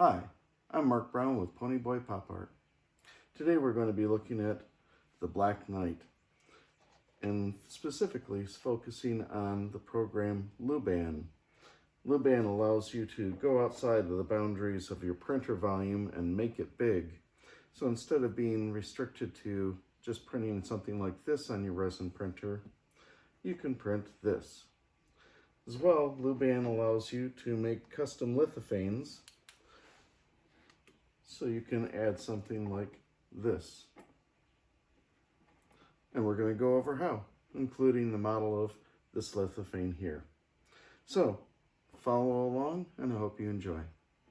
Hi, I'm Mark Brown with PonyBoyPopArt. Today we're going to be looking at the Black Knight, and specifically focusing on the program LuBan. LuBan allows you to go outside of the boundaries of your printer volume and make it big. So instead of being restricted to just printing something like this on your resin printer, you can print this. As well, LuBan allows you to make custom Lithophanes, so you can add something like this. And we're going to go over how, including the model of this lithophane here. So, follow along, and I hope you enjoy.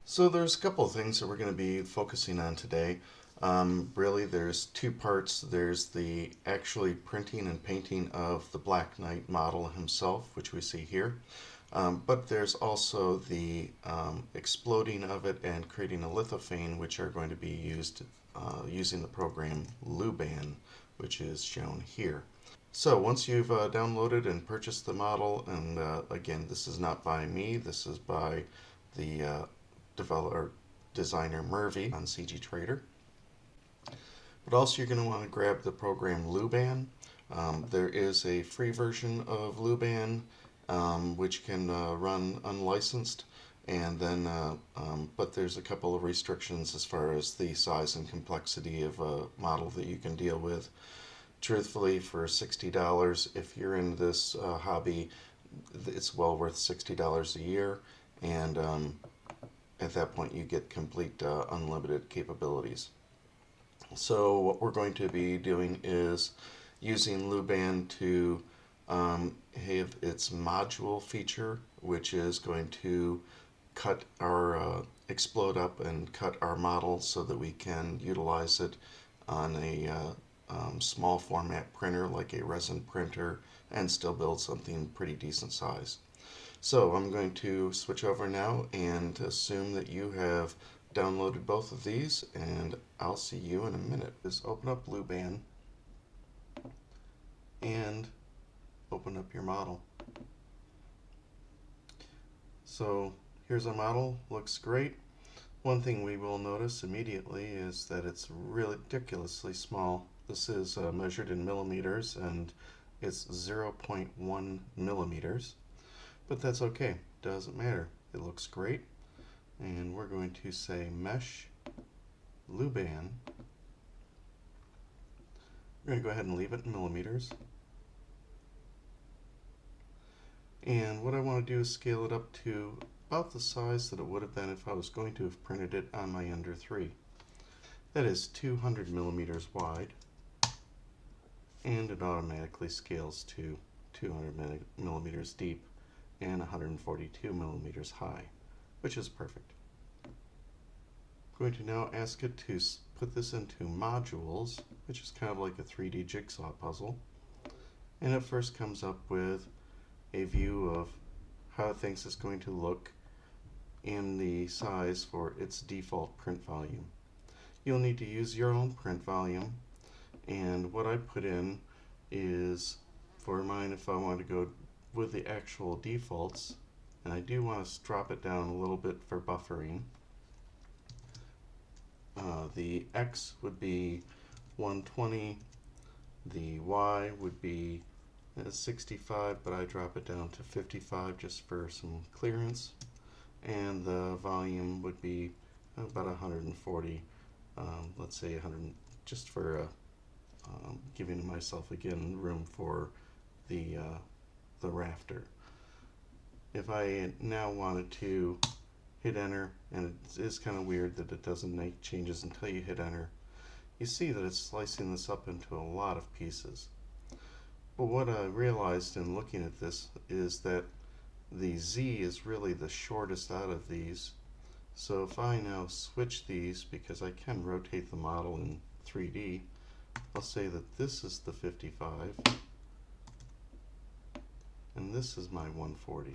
So there's a couple of things that we're going to be focusing on today. Really, there's two parts. There's the actually printing and painting of the Black Knight model himself, which we see here. But there's also the exploding of it and creating a lithophane, which are going to be used using the program LuBan, which is shown here. So once you've downloaded and purchased the model, and again, this is not by me, this is by the designer Murphy on CG Trader. But also you're going to want to grab the program LuBan. There is a free version of LuBan which can run unlicensed, and then but there's a couple of restrictions as far as the size and complexity of a model that you can deal with. Truthfully, for $60, if you're in this hobby, it's well worth $60 a year, and at that point you get complete unlimited capabilities. So what we're going to be doing is using LuBan to have its module feature, which is going to cut our explode up and cut our model so that we can utilize it on a small format printer like a resin printer and still build something pretty decent size. So I'm going to switch over now and assume that you have downloaded both of these, and I'll see you in a minute. Just open up LuBan and open up your model. So here's our model, looks great. One thing we will notice immediately is that it's really ridiculously small. This is measured in millimeters, and it's 0.1 millimeters, but that's okay, doesn't matter, it looks great. And we're going to say mesh LuBan. We're going to go ahead and leave it in millimeters. And what I want to do is scale it up to about the size that it would have been if I was going to have printed it on my Ender 3. That is 200 millimeters wide, and it automatically scales to 200 millimeters deep and 142 millimeters high, which is perfect. I'm going to now ask it to put this into modules, which is kind of like a 3D jigsaw puzzle, and it first comes up with a view of how it thinks it's going to look in the size for its default print volume. You'll need to use your own print volume, and what I put in is, for mine, if I want to go with the actual defaults, and I do want to drop it down a little bit for buffering. The X would be 120, the Y would be 65, but I drop it down to 55 just for some clearance, and the volume would be about 140, let's say 100, just for giving myself again room for the rafter. If I now wanted to hit enter, and it is kind of weird that it doesn't make changes until you hit enter, you see that it's slicing this up into a lot of pieces. But what I realized in looking at this is that the Z is really the shortest out of these. So if I now switch these, because I can rotate the model in 3D, I'll say that this is the 55 and this is my 140.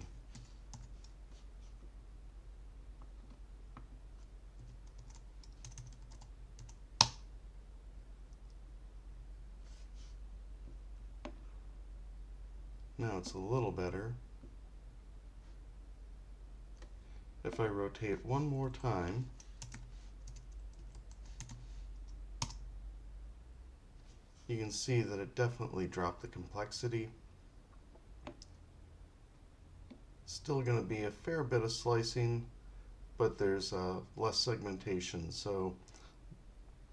Now it's a little better. If I rotate one more time, you can see that it definitely dropped the complexity. Still going to be a fair bit of slicing, but there's less segmentation, so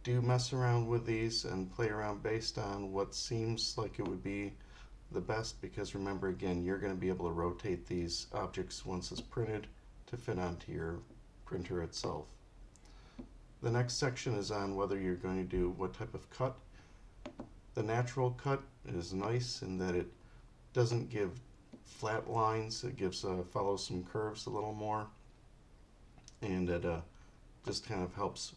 do mess around with these and play around based on what seems like it would be the best, because remember, again, you're going to be able to rotate these objects once it's printed to fit onto your printer itself. The next section is on whether you're going to do what type of cut. The natural cut is nice in that it doesn't give flat lines, it gives follows some curves a little more, and it just kind of helps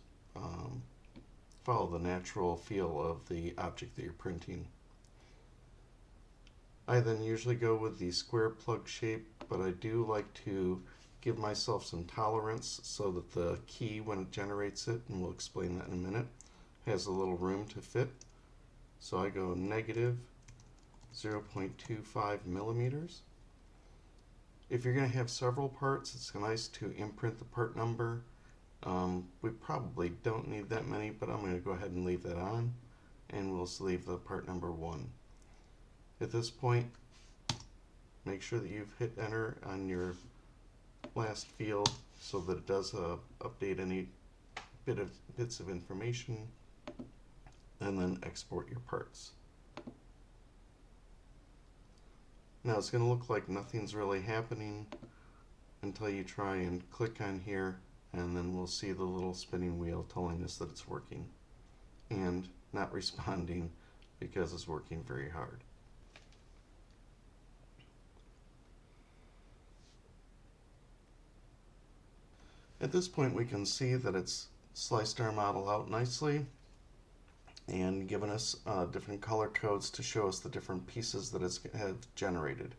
follow the natural feel of the object that you're printing. I then usually go with the square plug shape, but I do like to give myself some tolerance so that the key, when it generates it, and we'll explain that in a minute, has a little room to fit. So I go negative 0.25 millimeters. If you're going to have several parts, it's nice to imprint the part number. We probably don't need that many, but I'm going to go ahead and leave that on, and we'll leave the part number 1. At this point, make sure that you've hit enter on your last field so that it does update any bits of information, and then export your parts. Now it's going to look like nothing's really happening until you try and click on here, and then we'll see the little spinning wheel telling us that it's working and not responding because it's working very hard. At this point, we can see that it's sliced our model out nicely and given us different color codes to show us the different pieces that it's generated.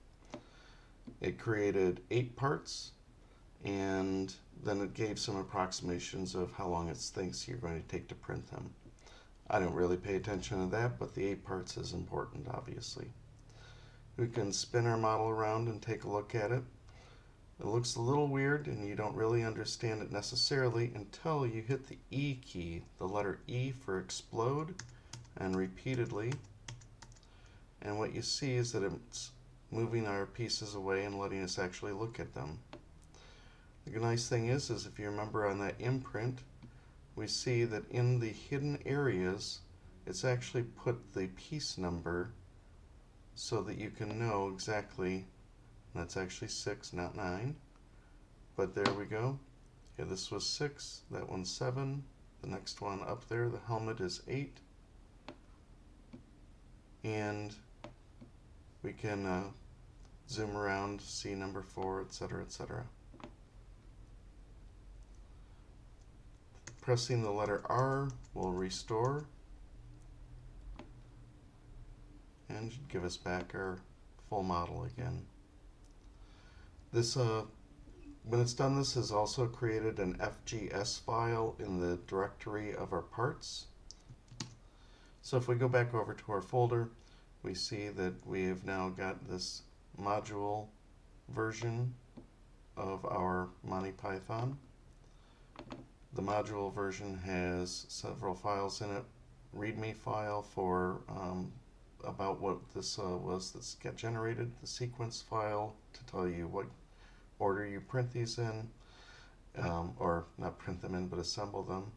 It created 8 parts, and then it gave some approximations of how long it thinks you're going to take to print them. I don't really pay attention to that, but the 8 parts is important, obviously. We can spin our model around and take a look at it. It looks a little weird, and you don't really understand it necessarily until you hit the E key, the letter E for explode, and repeatedly. And what you see is that it's moving our pieces away and letting us actually look at them. The nice thing is if you remember on that imprint, we see that in the hidden areas, it's actually put the piece number so that you can know exactly. That's actually 6, not 9. But there we go. Yeah, this was 6, that one's 7. The next one up there, the helmet, is 8. And we can zoom around, see number 4, etc., etc. Pressing the letter R will restore and give us back our full model again. This, when it's done, this has also created an FGS file in the directory of our parts. So if we go back over to our folder, we see that we have now got this module version of our Monty Python. The module version has several files in it. README file for about what this was that's get generated, the sequence file to tell you what order you print these in, or not print them in, but assemble them.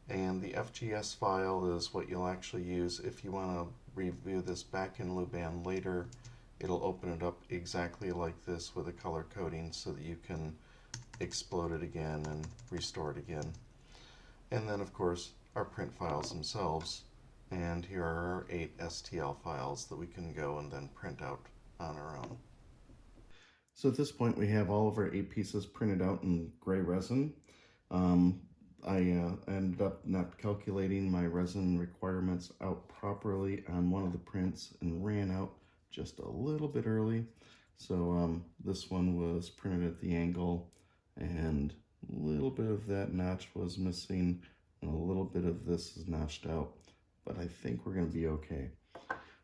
And the FGS file is what you'll actually use if you want to review this back in LuBan later. It'll open it up exactly like this with a color coding so that you can explode it again and restore it again. And then of course our print files themselves, and here are our 8 STL files that we can go and then print out on our own. So at this point we have all of our 8 pieces printed out in gray resin. I ended up not calculating my resin requirements out properly on one of the prints and ran out just a little bit early. So this one was printed at the angle, and a little bit of that notch was missing, and a little bit of this is notched out, but I think we're going to be okay.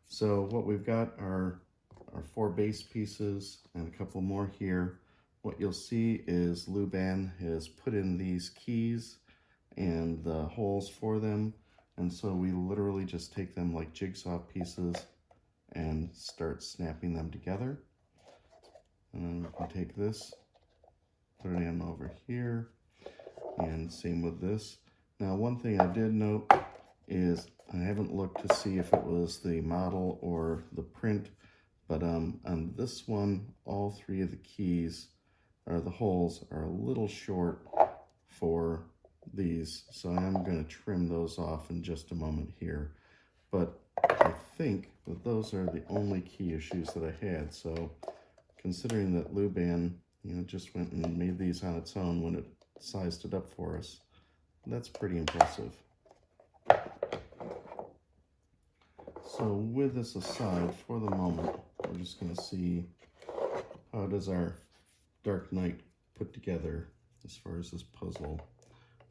So what we've got are our 4 base pieces and a couple more here. What you'll see is LuBan has put in these keys and the holes for them And so we literally just take them like jigsaw pieces and start snapping them together. And then we can take this, put it in over here, and same with this. Now, one thing I did note is I haven't looked to see if it was the model or the print, but on this one, all three of the keys, or the holes, are a little short for these, so I'm going to trim those off in just a moment here. But I think that those are the only key issues that I had. So considering that LuBan, just went and made these on its own when it sized it up for us, that's pretty impressive. So with this aside, for the moment, we're just going to see how does our Dark Knight put together as far as this puzzle.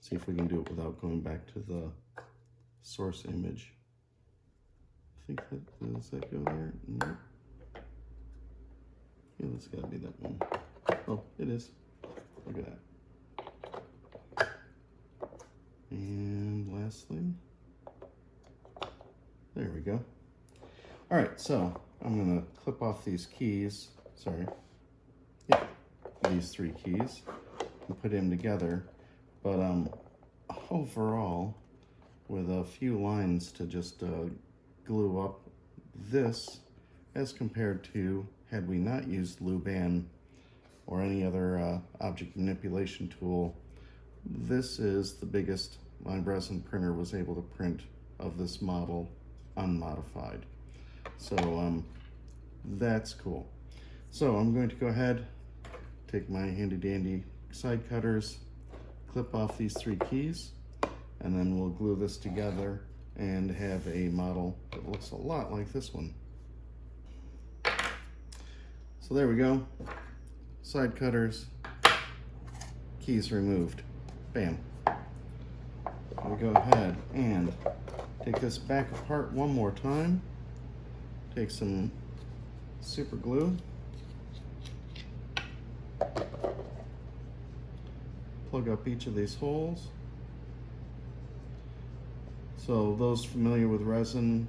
See if we can do it without going back to the source image. I think that, does that go there? Nope. Yeah, that's gotta be that one. Oh, it is. Look at that. And lastly, there we go. All right, so I'm gonna clip off these keys, these three keys, and put them together. But overall, with a few lines to just glue up this, as compared to had we not used LuBan or any other object manipulation tool, this is the biggest my resin printer was able to print of this model unmodified. So that's cool. So I'm going to go ahead, take my handy dandy side cutters, clip off these three keys, and then we'll glue this together and have a model that looks a lot like this one. So there we go. Side cutters, keys removed. Bam. We go ahead and take this back apart one more time. Take some super glue. Plug up each of these holes. So those familiar with resin,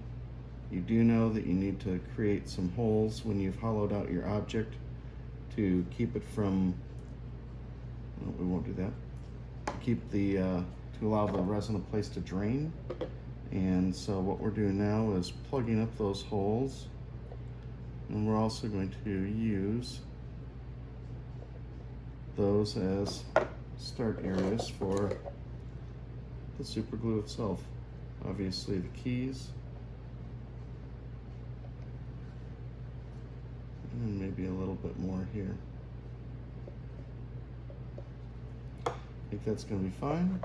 you do know that you need to create some holes when you've hollowed out your object to keep it from, no, we won't do that, to keep the, to allow the resin a place to drain. And so what we're doing now is plugging up those holes, and we're also going to use those as start areas for the super glue itself. Obviously the keys, and maybe a little bit more here. I think that's going to be fine.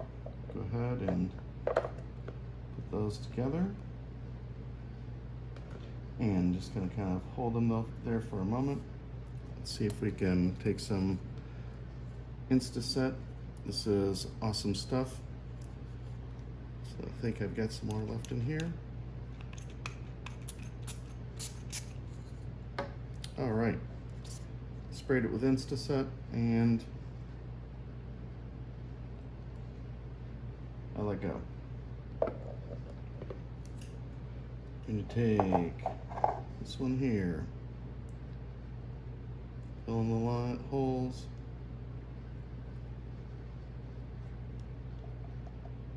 Go ahead and put those together, and just going to kind of hold them there for a moment. Let's see if we can take some Instaset. This is awesome stuff. So I think I've got some more left in here. All right, sprayed it with Instaset, and I let go. I'm gonna take this one here, fill in the holes,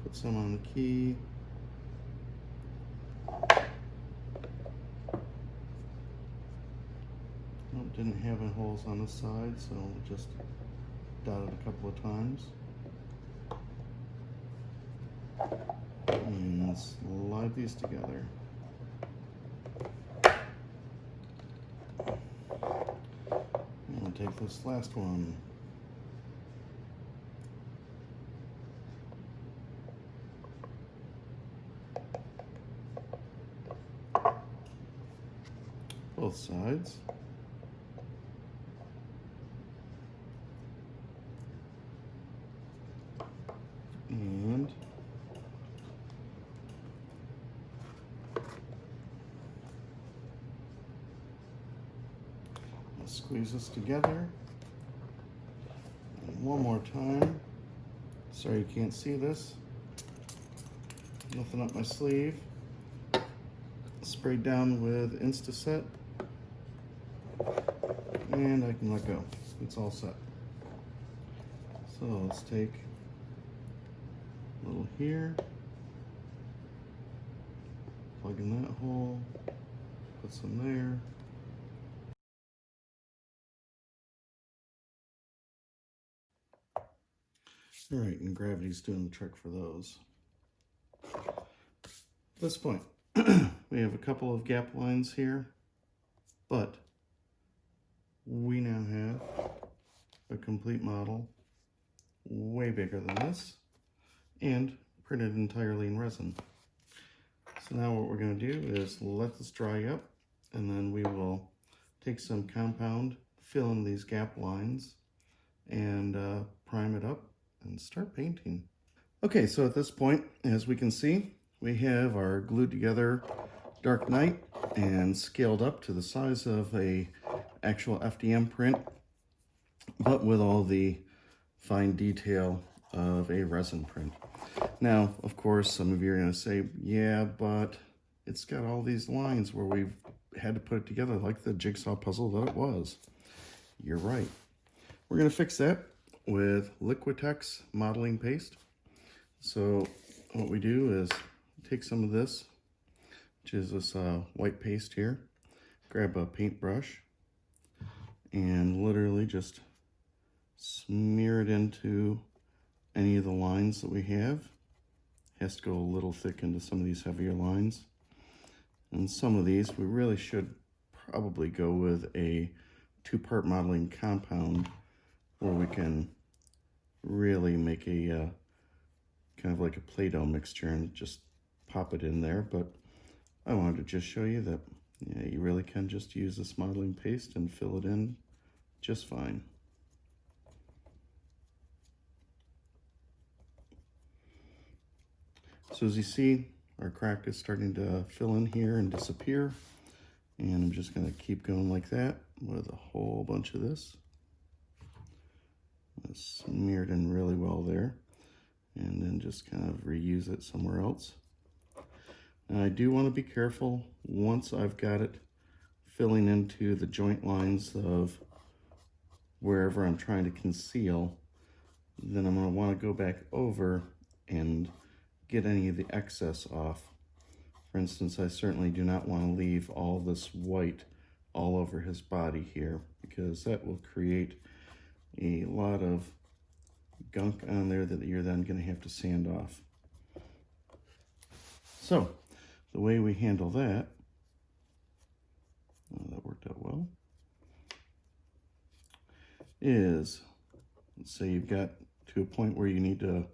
put some on the key. Didn't have any holes on the side, so just dot it a couple of times. And slide these together. And we'll take this last one. Both sides. And I'll squeeze this together. And one more time. Sorry you can't see this. Nothing up my sleeve. Sprayed down with Instaset. And I can let go. It's all set. So let's take a little here. Plug in that hole. Put some there. All right, and gravity's doing the trick for those. At this point, we have a couple of gap lines here, but we now have a complete model, way bigger than this, and printed entirely in resin. So now what we're going to do is let this dry up, and then we will take some compound, fill in these gap lines, and prime it up and start painting. Okay, so at this point, as we can see, we have our glued together Dark Night and scaled up to the size of a actual FDM print, but with all the fine detail of a resin print. Now, of course, some of you are going to say, yeah, but it's got all these lines where we've had to put it together like the jigsaw puzzle that it was. You're right. We're going to fix that with Liquitex Modeling Paste. So what we do is take some of this, which is this white paste here, grab a paintbrush, and literally just smear it into any of the lines that we have. It has to go a little thick into some of these heavier lines. And some of these, we really should probably go with a two-part modeling compound where we can really make a kind of like a Play-Doh mixture and just pop it in there. But I wanted to just show you that you really can just use this modeling paste and fill it in just fine. So as you see, our crack is starting to fill in here and disappear. And I'm just going to keep going like that with a whole bunch of this. It's smeared in really well there. And then just kind of reuse it somewhere else. Now I do want to be careful once I've got it filling into the joint lines of wherever I'm trying to conceal, then I'm going to want to go back over and get any of the excess off. For instance, I certainly do not want to leave all this white all over his body here, because that will create a lot of gunk on there that you're then going to have to sand off. So the way we handle that, that worked out well, is, let's say you've got to a point where you need to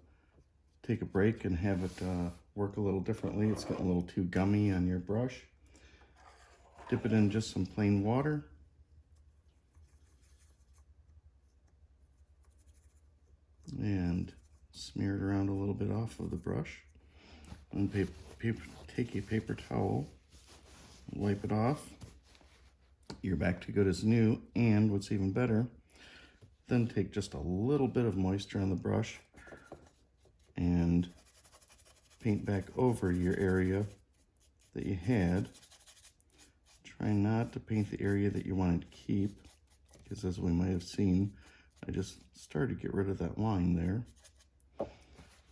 take a break and have it work a little differently. It's getting a little too gummy on your brush. Dip it in just some plain water. And smear it around a little bit off of the brush. And take a paper towel, wipe it off. You're back to good as new, and what's even better, then take just a little bit of moisture on the brush and paint back over your area that you had. Try not to paint the area that you wanted to keep, because as we might have seen, I just started to get rid of that line there.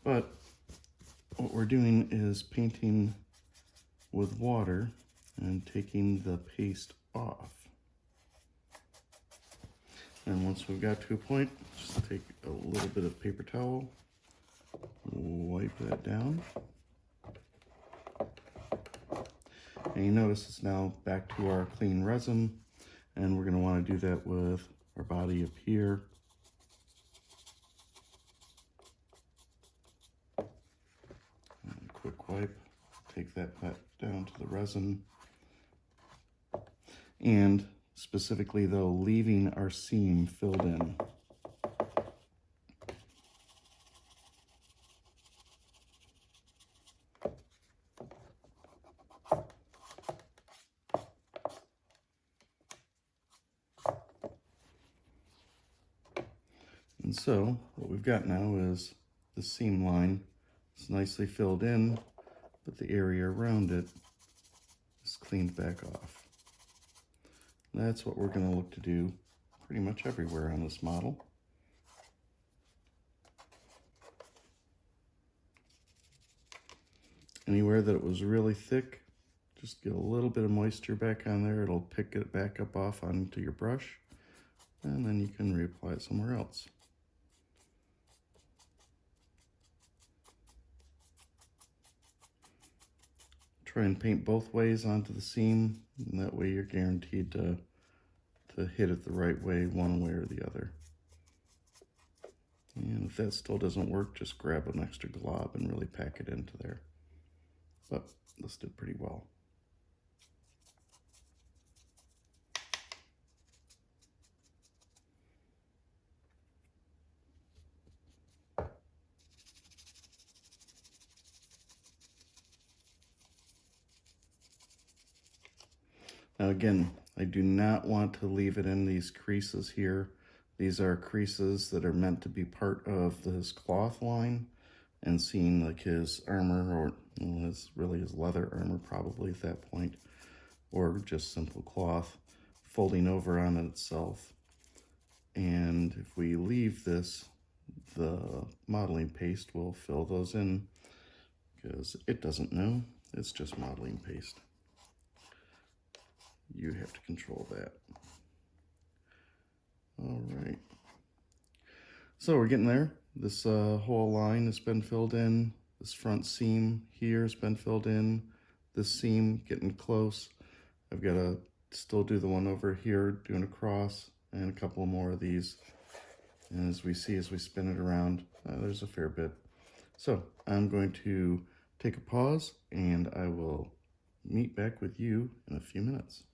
But what we're doing is painting with water and taking the paste off. And once we've got to a point, just take a little bit of paper towel, wipe that down. And you notice it's now back to our clean resin, and we're going to want to do that with our body up here. And a quick wipe, take that back down to the resin. And specifically though, leaving our seam filled in. And so what we've got now is the seam line. It's nicely filled in. but the area around it is cleaned back off. That's what we're going to look to do pretty much everywhere on this model. Anywhere that it was really thick, just get a little bit of moisture back on there. It'll pick it back up off onto your brush, and then you can reapply it somewhere else. Try and paint both ways onto the seam, and that way you're guaranteed to hit it the right way, one way or the other. And if that still doesn't work, just grab an extra glob and really pack it into there. But this did pretty well. Now again, I do not want to leave it in these creases here. These are creases that are meant to be part of his cloth line, and seeing like his armor, or really his leather armor probably at that point, or just simple cloth folding over on itself. And if we leave this, the modeling paste will fill those in, because it doesn't know, it's just modeling paste. You have to control that. All right. So we're getting there. This whole line has been filled in. This front seam here has been filled in. This seam getting close. I've got to still do the one over here, doing a cross, and a couple more of these. And as we see, as we spin it around, there's a fair bit. So I'm going to take a pause, and I will meet back with you in a few minutes.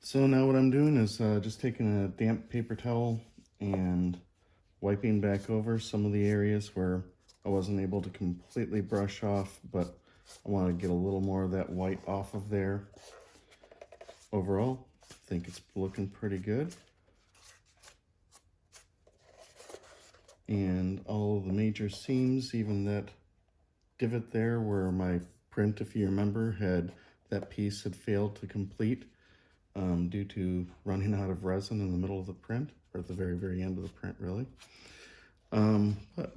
So now what I'm doing is just taking a damp paper towel and wiping back over some of the areas where I wasn't able to completely brush off, but I want to get a little more of that white off of there. Overall, I think it's looking pretty good. And all the major seams, even that divot there where my print, if you remember, that piece had failed to complete. Due to running out of resin in the middle of the print, or at the very, very end of the print, really. But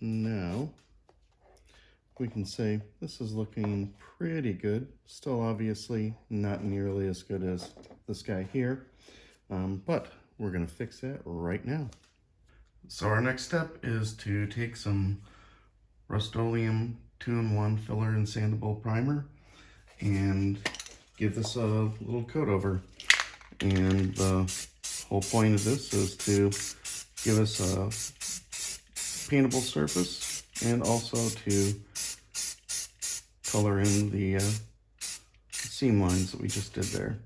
now we can say this is looking pretty good. Still obviously not nearly as good as this guy here, but we're gonna fix that right now. So our next step is to take some Rustoleum 2-in-1 filler and Sandable primer and give this a little coat over. And the whole point of this is to give us a paintable surface, and also to color in the seam lines that we just did there.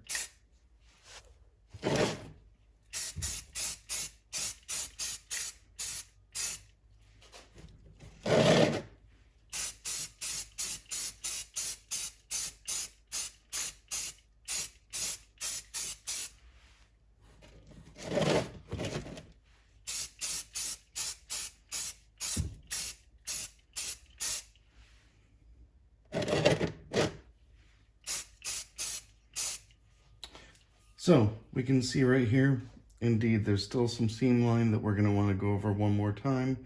So we can see right here, indeed, there's still some seam line that we're going to want to go over one more time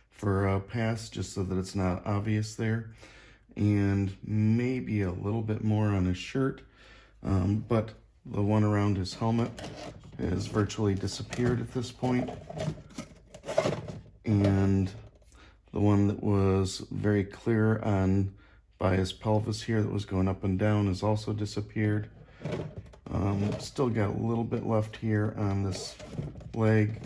for pass, just so that it's not obvious there. And maybe a little bit more on his shirt, but the one around his helmet has virtually disappeared at this point. And the one that was very clear on by his pelvis here that was going up and down has also disappeared. Still got a little bit left here on this leg,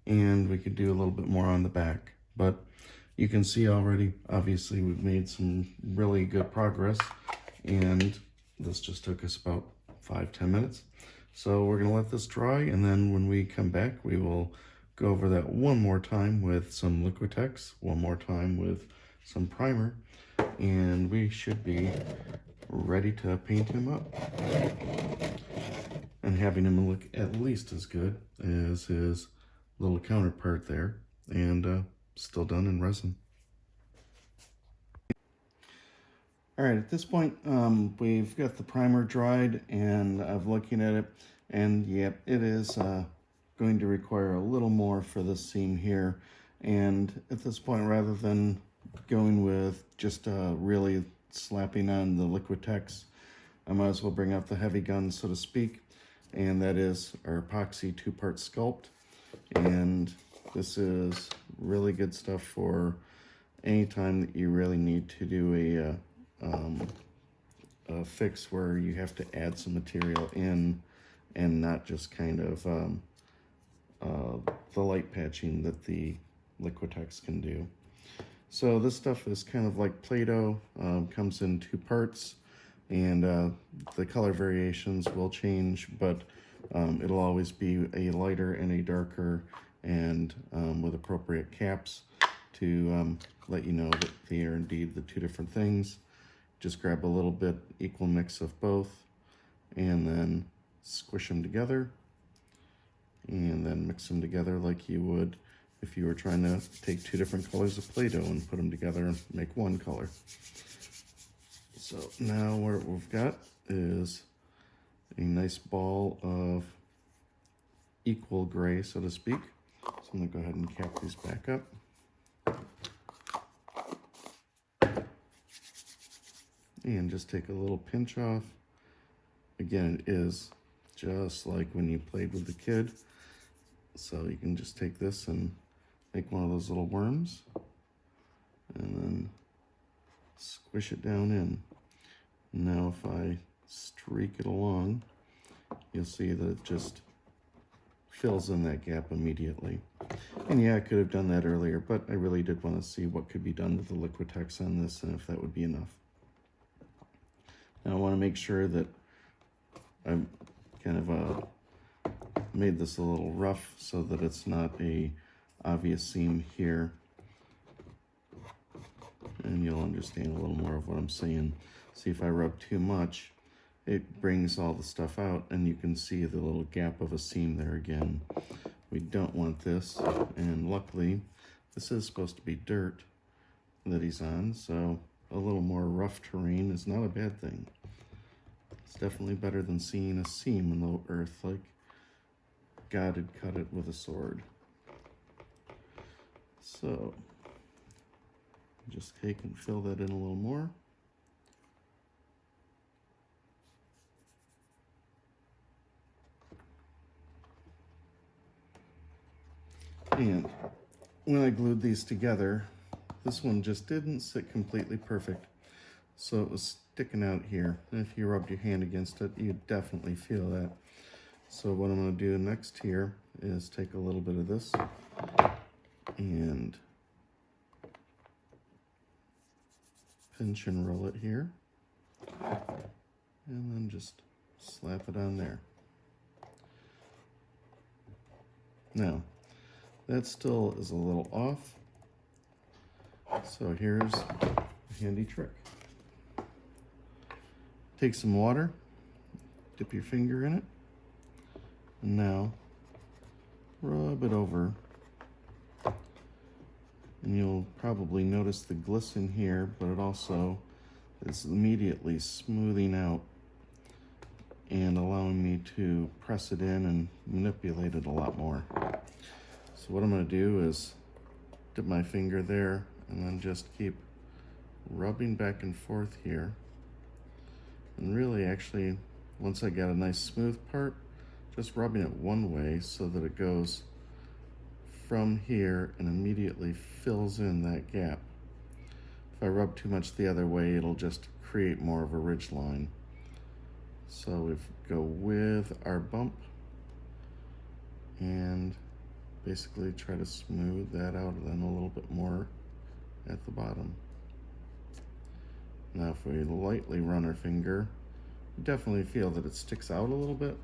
and we could do a little bit more on the back, but you can see already, obviously, we've made some really good progress, and this just took us about 5-10 minutes. So we're gonna let this dry, and then when we come back, we will go over that one more time with some Liquitex, one more time with some primer, and we should be ready to paint him up and having him look at least as good as his little counterpart there, and still done in resin. All right, at this point, we've got the primer dried, and I'm looking at it, and yep, it is going to require a little more for this seam here. And at this point, rather than going with just really slapping on the Liquitex, I might as well bring out the heavy gun, so to speak, and that is our Apoxie Two-Part Sculpt. And this is really good stuff for any time that you really need to do a fix where you have to add some material in, and not just kind of the light patching that the Liquitex can do. So this stuff is kind of like Play-Doh, comes in 2 parts, and the color variations will change, but it'll always be a lighter and a darker, and with appropriate caps to let you know that they are indeed the 2 different things. Just grab a little bit equal mix of both, and then squish them together, and then mix them together like you would if you were trying to take 2 different colors of Play-Doh and put them together and make 1 color. So now what we've got is a nice ball of equal gray, so to speak. So I'm gonna go ahead and cap these back up. And just take a little pinch off. Again, it is just like when you played with the kid. So you can just take this and make one of those little worms, and then squish it down in. Now if I streak it along, you'll see that it just fills in that gap immediately. And yeah, I could have done that earlier, but I really did want to see what could be done with the Liquitex on this, and if that would be enough. Now I want to make sure that I've kind of made this a little rough so that it's not a obvious seam here. And you'll understand a little more of what I'm saying. See, if I rub too much, it brings all the stuff out, and you can see the little gap of a seam there again. We don't want this, and luckily this is supposed to be dirt that he's on, so a little more rough terrain is not a bad thing. It's definitely better than seeing a seam in the earth like God had cut it with a sword. So just take and fill that in a little more. And when I glued these together, this one just didn't sit completely perfect. So it was sticking out here. And if you rubbed your hand against it, you'd definitely feel that. So what I'm going to do next here is take a little bit of this and pinch and roll it here, and then just slap it on there. Now, that still is a little off, so here's a handy trick. Take some water, dip your finger in it, and now rub it over. And you'll probably notice the glisten here, but it also is immediately smoothing out and allowing me to press it in and manipulate it a lot more. So what I'm going to do is dip my finger there and then just keep rubbing back and forth here. And really, actually, once I got a nice smooth part, just rubbing it one way so that it goes from here and immediately fills in that gap. If I rub too much the other way, it'll just create more of a ridge line. So we go with our bump and basically try to smooth that out and then a little bit more at the bottom. Now if we lightly run our finger, you definitely feel that it sticks out a little bit,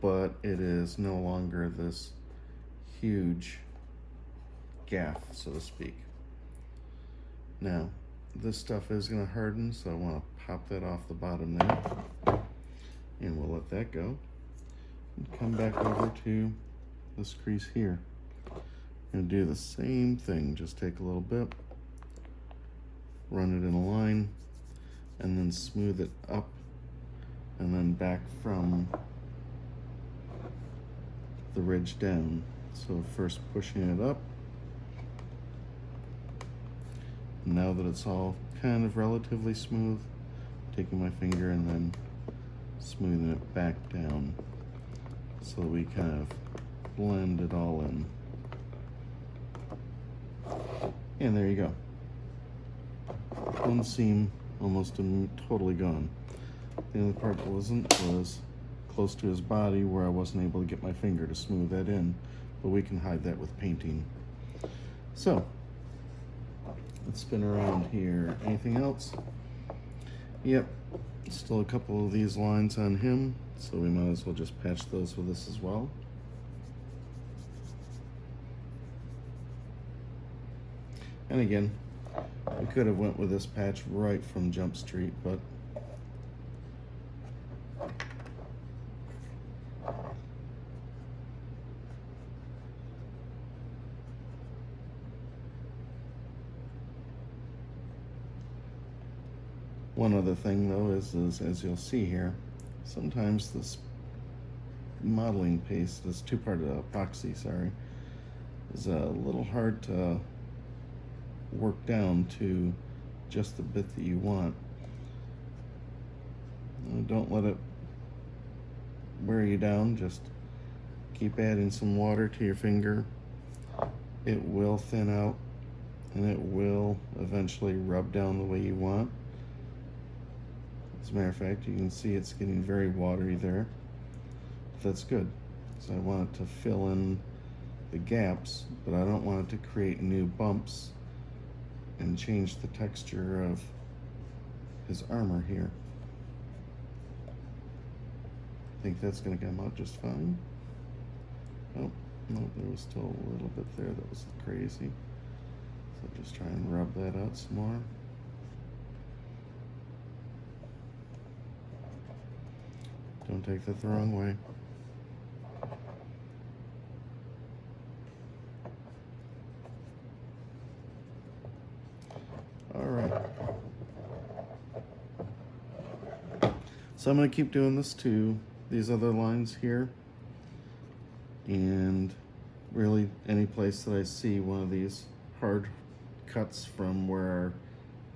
but it is no longer this huge gaff, so to speak. Now, this stuff is going to harden, so I want to pop that off the bottom there, and we'll let that go. And come back over to this crease here. I'm going to do the same thing, just take a little bit, run it in a line, and then smooth it up and then back from the ridge down. So first pushing it up. Now that it's all kind of relatively smooth, taking my finger and then smoothing it back down so that we kind of blend it all in. And there you go. One seam almost totally gone. The only part that wasn't was close to his body where I wasn't able to get my finger to smooth that in, but we can hide that with painting. So, let's spin around here. Anything else? Yep, still a couple of these lines on him, so we might as well just patch those with this as well. And again, we could have went with this patch right from Jump Street, but one other thing though is as you'll see here, sometimes this modeling paste, this two-part epoxy, sorry, is a little hard to work down to just the bit that you want. Don't let it wear you down, just keep adding some water to your finger. It will thin out and it will eventually rub down the way you want. As a matter of fact, you can see it's getting very watery there. That's good, because I want it to fill in the gaps, but I don't want it to create new bumps and change the texture of his armor here. I think that's going to come out just fine. Oh, no, there was still a little bit there that was crazy. So just try and rub that out some more. Don't take that the wrong way. All right. So I'm going to keep doing this to these other lines here. And really any place that I see one of these hard cuts from where our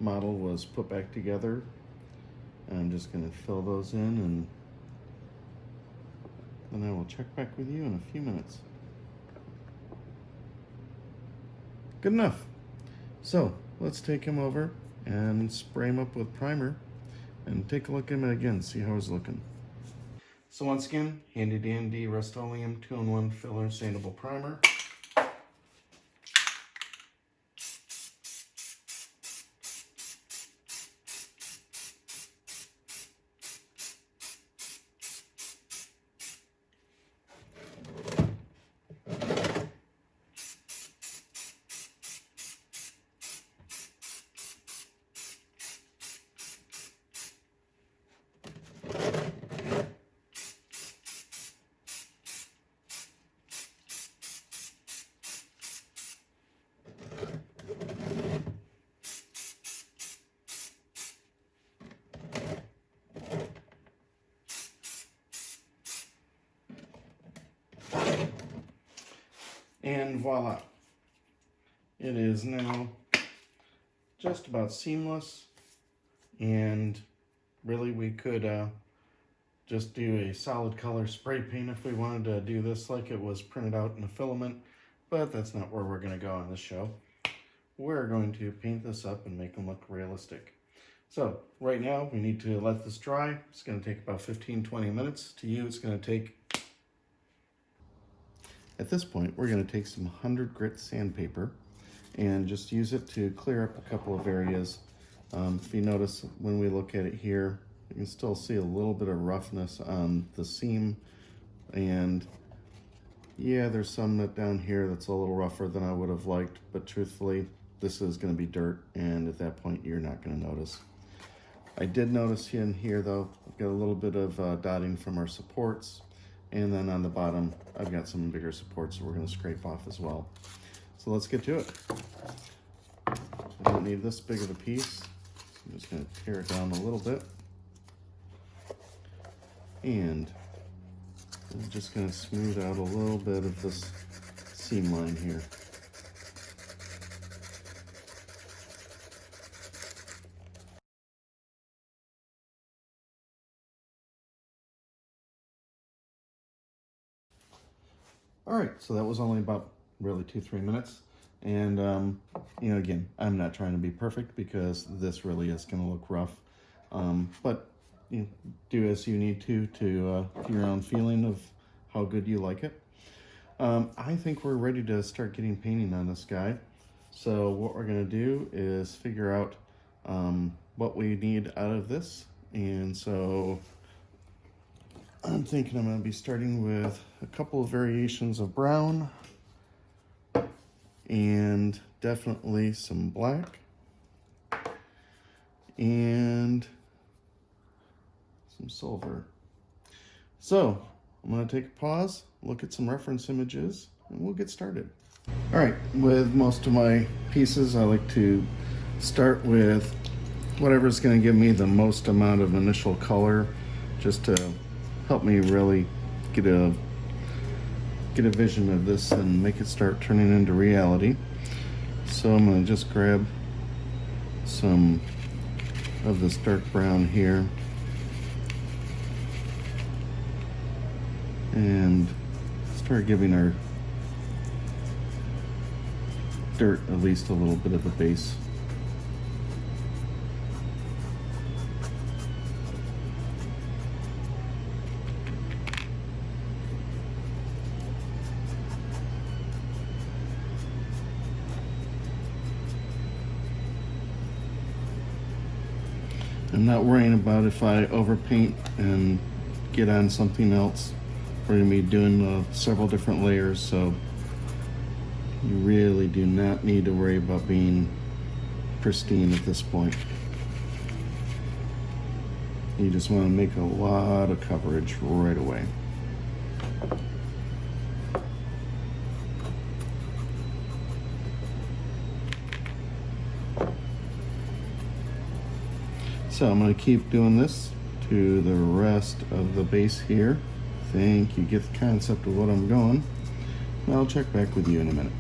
model was put back together, I'm just going to fill those in, and then I will check back with you in a few minutes. Good enough. So let's take him over and spray him up with primer and take a look at him again, see how he's looking. So once again, handy dandy Rustoleum 2-in-1 filler sandable primer. And voila, it is now just about seamless, and really we could just do a solid color spray paint if we wanted to do this like it was printed out in a filament, but that's not where we're going to go on this show. We're going to paint this up and make them look realistic. So right now we need to let this dry. It's going to take about 15-20 minutes. To you it's going to take. At this point, we're going to take some 100 grit sandpaper and just use it to clear up a couple of areas. If you notice when we look at it here, you can still see a little bit of roughness on the seam, and yeah, there's some that down here that's a little rougher than I would have liked, but truthfully, this is going to be dirt, and at that point, you're not going to notice. I did notice in here though, I've got a little bit of dotting from our supports. And then on the bottom, I've got some bigger supports that we're going to scrape off as well. So let's get to it. I don't need this big of a piece, so I'm just going to tear it down a little bit. And I'm just going to smooth out a little bit of this seam line here. All right, so that was only about really 2-3 minutes. And, you know, again, I'm not trying to be perfect because this really is going to look rough. But you know, do as you need to your own feeling of how good you like it. I think we're ready to start getting painting on this guy. So what we're going to do is figure out what we need out of this. And so I'm thinking I'm going to be starting with a couple of variations of brown and definitely some black and some silver. So I'm going to take a pause, look at some reference images, and we'll get started. All right, with most of my pieces, I like to start with whatever's going to give me the most amount of initial color, just to help me really get a vision of this and make it start turning into reality. So I'm going to just grab some of this dark brown here and start giving our dirt at least a little bit of a base. I'm not worrying about if I overpaint and get on something else. We're going to be doing several different layers, so you really do not need to worry about being pristine at this point. You just want to make a lot of coverage right away. So I'm going to keep doing this to the rest of the base here. I think you get the concept of what I'm going. I'll check back with you in a minute.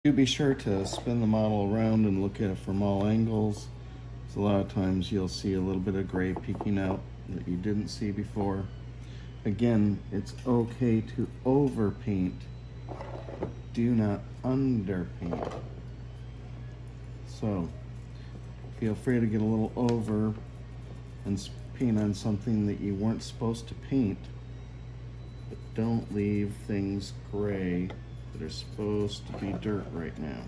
Do be sure to spin the model around and look at it from all angles. So a lot of times you'll see a little bit of gray peeking out that you didn't see before. Again, it's okay to overpaint, but do not underpaint. So feel free to get a little over and paint on something that you weren't supposed to paint, but don't leave things gray that are supposed to be dirt right now.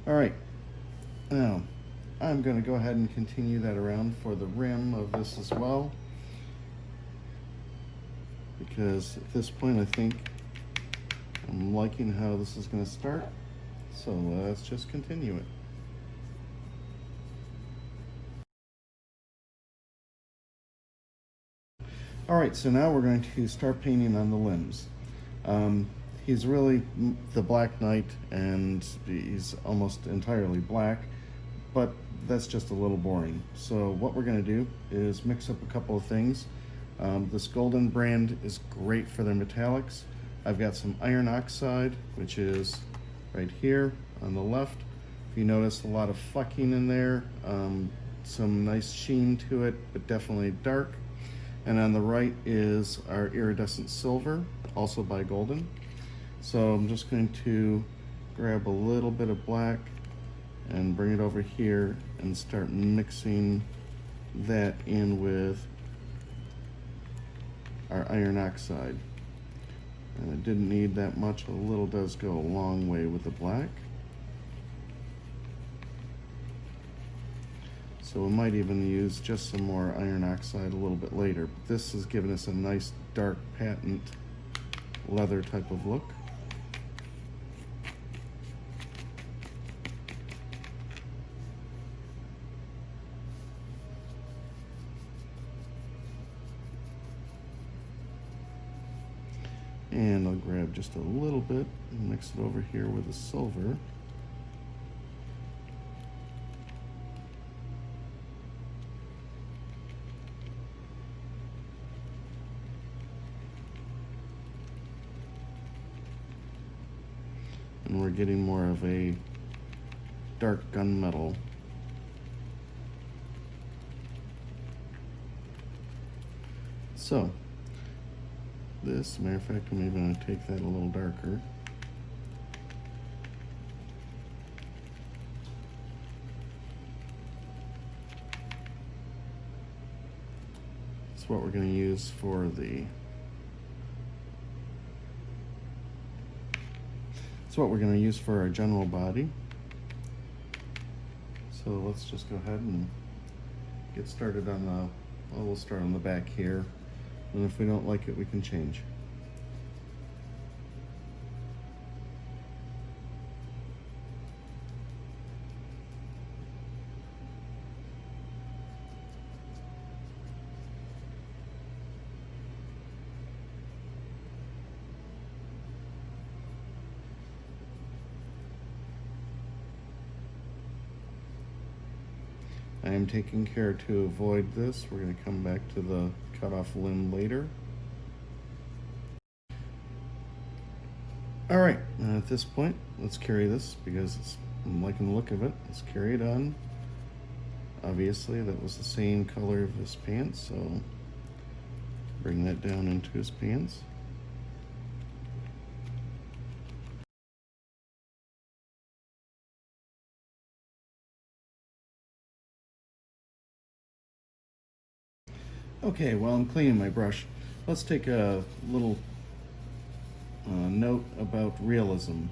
All right, now I'm going to go ahead and continue that around for the rim of this as well, because at this point I think I'm liking how this is going to start. So let's just continue it. All right, so now we're going to start painting on the limbs. He's really the Black Knight, and he's almost entirely black, but that's just a little boring. So what we're going to do is mix up a couple of things. This Golden brand is great for their metallics. I've got some Iron Oxide, which is right here on the left. If you notice, a lot of flecking in there, some nice sheen to it, but definitely dark. And on the right is our Iridescent Silver, also by Golden. So I'm just going to grab a little bit of black and bring it over here and start mixing that in with our Iron Oxide. And it didn't need that much, a little does go a long way with the black. So we might even use just some more Iron Oxide a little bit later. But this is giving us a nice dark patent leather type of look. just a little bit and mix it over here with the silver. And we're getting more of a dark gunmetal. So, this, matter of fact, I'm even going to take that a little darker. That's what we're going to use for the our general body. So let's just go ahead and get started on the, well, we'll start on the back here, and if we don't like it, we can change. I am taking care to avoid this. We're going to come back to the cut off limb later. All right, at this point, let's carry this because I'm liking the look of it. Let's carry it on. Obviously, that was the same color of his pants, so bring that down into his pants. Okay, while I'm cleaning my brush, let's take a little note about realism.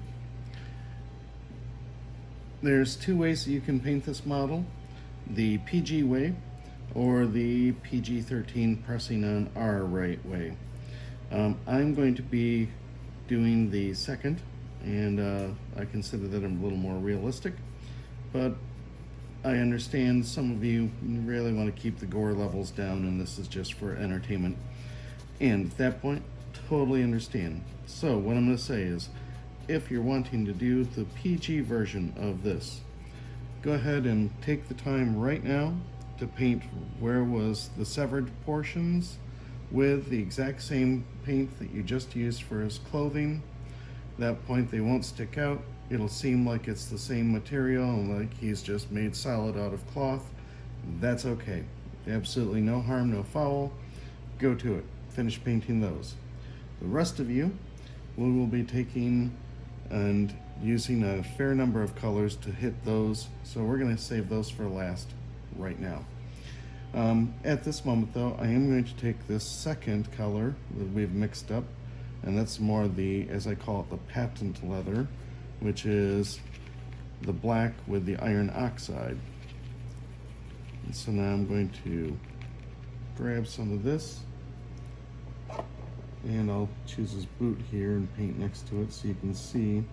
There's two ways that you can paint this model, the PG way or the PG-13 pressing on R right way. I'm going to be doing the second, and I consider that a little more realistic, but I understand some of you really want to keep the gore levels down, and this is just for entertainment. And at that point, totally understand. So what I'm going to say is, if you're wanting to do the PG version of this, go ahead and take the time right now to paint where was the severed portions with the exact same paint that you just used for his clothing. At that point, they won't stick out. It'll seem like it's the same material and like he's just made solid out of cloth. That's okay. Absolutely no harm, no foul. Go to it. Finish painting those. The rest of you, we will be taking and using a fair number of colors to hit those. So we're going to save those for last right now. At this moment though, I am going to take this second color that we've mixed up, and that's more the, as I call it, the patent leather, which is the black with the iron oxide. And so now I'm going to grab some of this, and I'll choose his boot here and paint next to it so you can see.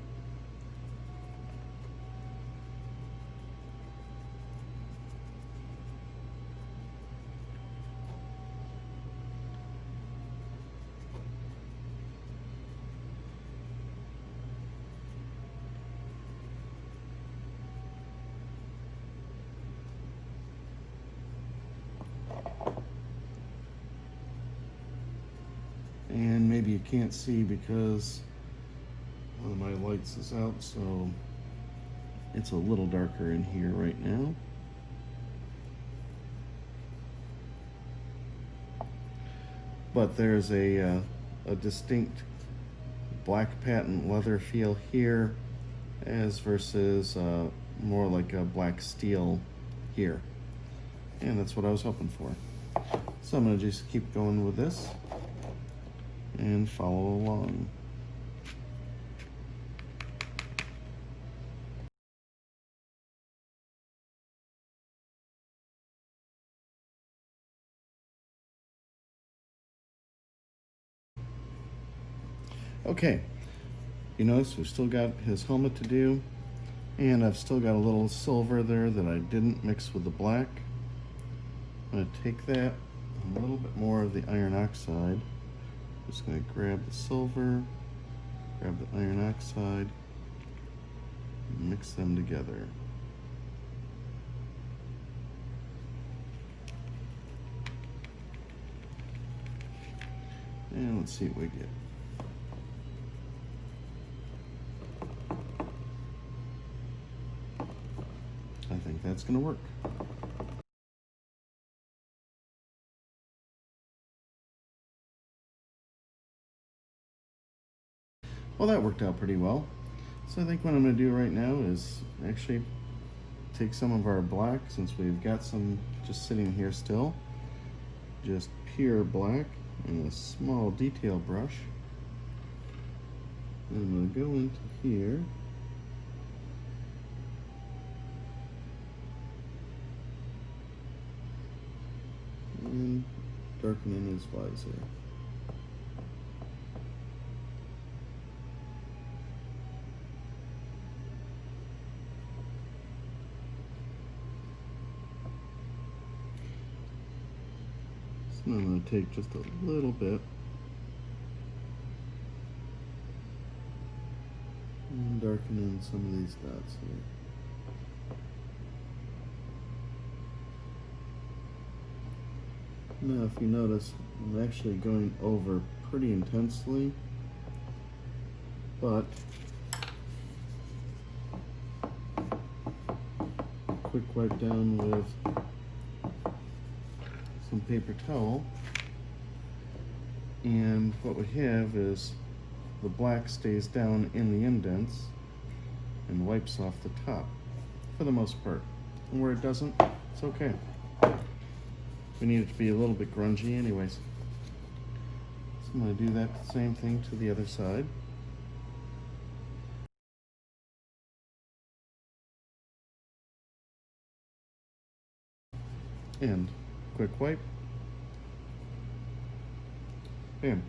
And maybe you can't see because one of my lights is out, so it's a little darker in here right now. But there's a distinct black patent leather feel here as versus more like a black steel here. And that's what I was hoping for. So I'm going to just keep going with this and follow along. Okay, you notice we've still got his helmet to do, and I've still got a little silver there that I didn't mix with the black. I'm going to take that, a little bit more of the iron oxide. Just going to grab the silver Grab the Iron Oxide, mix them together. And let's see what we get. I think that's going to work. Well, that worked out pretty well. So I think what I'm going to do right now is actually take some of our black, since we've got some just sitting here still, just pure black, and a small detail brush. And I'm going to go into here. And darken in his visor. So I'm going to take just a little bit and darken in some of these dots here. Now, if you notice, I'm actually going over pretty intensely, but quick wipe down with some paper towel, and what we have is the black stays down in the indents and wipes off the top for the most part. And where it doesn't, it's okay. We need it to be a little bit grungy anyways. So I'm going to do that same thing to the other side. And quick wipe. Bam.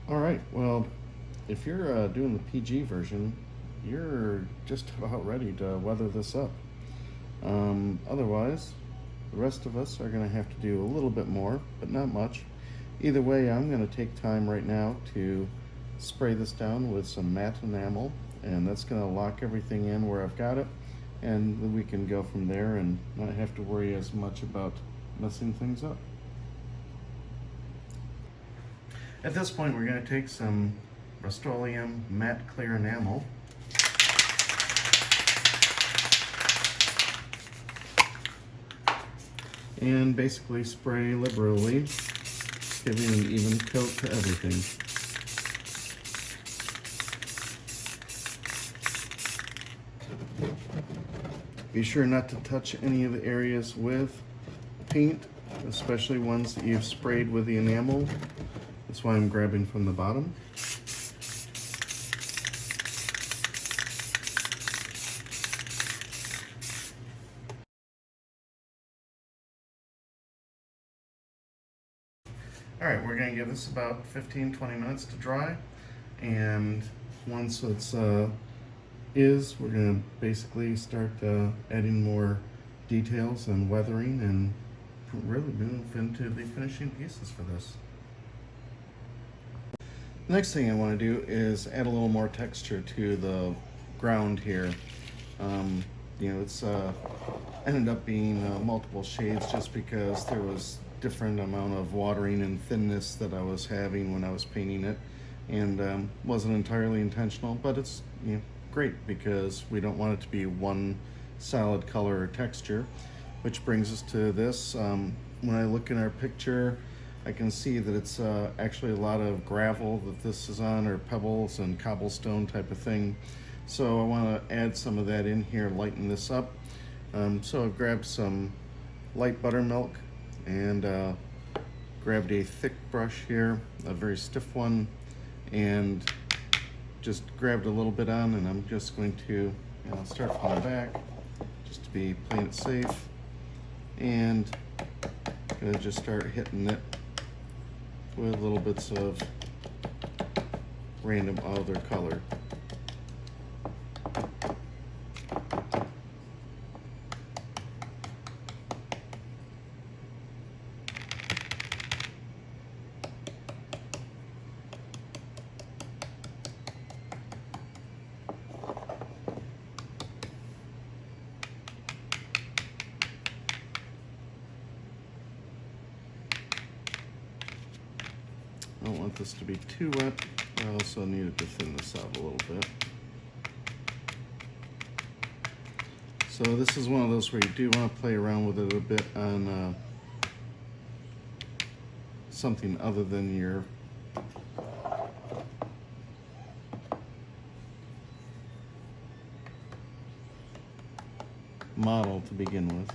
Alright, well, if you're doing the PG version, you're just about ready to weather this up. Otherwise, the rest of us are going to have to do a little bit more, but not much. Either way, I'm going to take time right now to spray this down with some matte enamel, and that's going to lock everything in where I've got it, and then we can go from there and not have to worry as much about messing things up. At this point, we're going to take some Rustoleum Matte Clear Enamel, and basically spray liberally, giving an even coat to everything. Be sure not to touch any of the areas with paint, especially ones that you've sprayed with the enamel. That's why I'm grabbing from the bottom. Alright, we're going to give this about 15-20 minutes to dry, and once it's we're going to basically start adding more details and weathering and really move into the finishing pieces for this. The next thing I want to do is add a little more texture to the ground here. You know, it's ended up being multiple shades just because there was different amount of watering and thinness that I was having when I was painting it, and wasn't entirely intentional, but it's, you know, great because we don't want it to be one solid color or texture. Which brings us to this. When I look in our picture, I can see that it's actually a lot of gravel that this is on, or pebbles and cobblestone type of thing. So I want to add some of that in here, lighten this up. So I've grabbed some Light Buttermilk and grabbed a thick brush here, a very stiff one, and just grabbed a little bit on, and I'm just going to start from the back just to be playing it safe, and I'm going to just start hitting it with little bits of random other color. want this to be too wet. I also needed to thin this out a little bit. So this is one of those where you do want to play around with it a bit on something other than your model to begin with.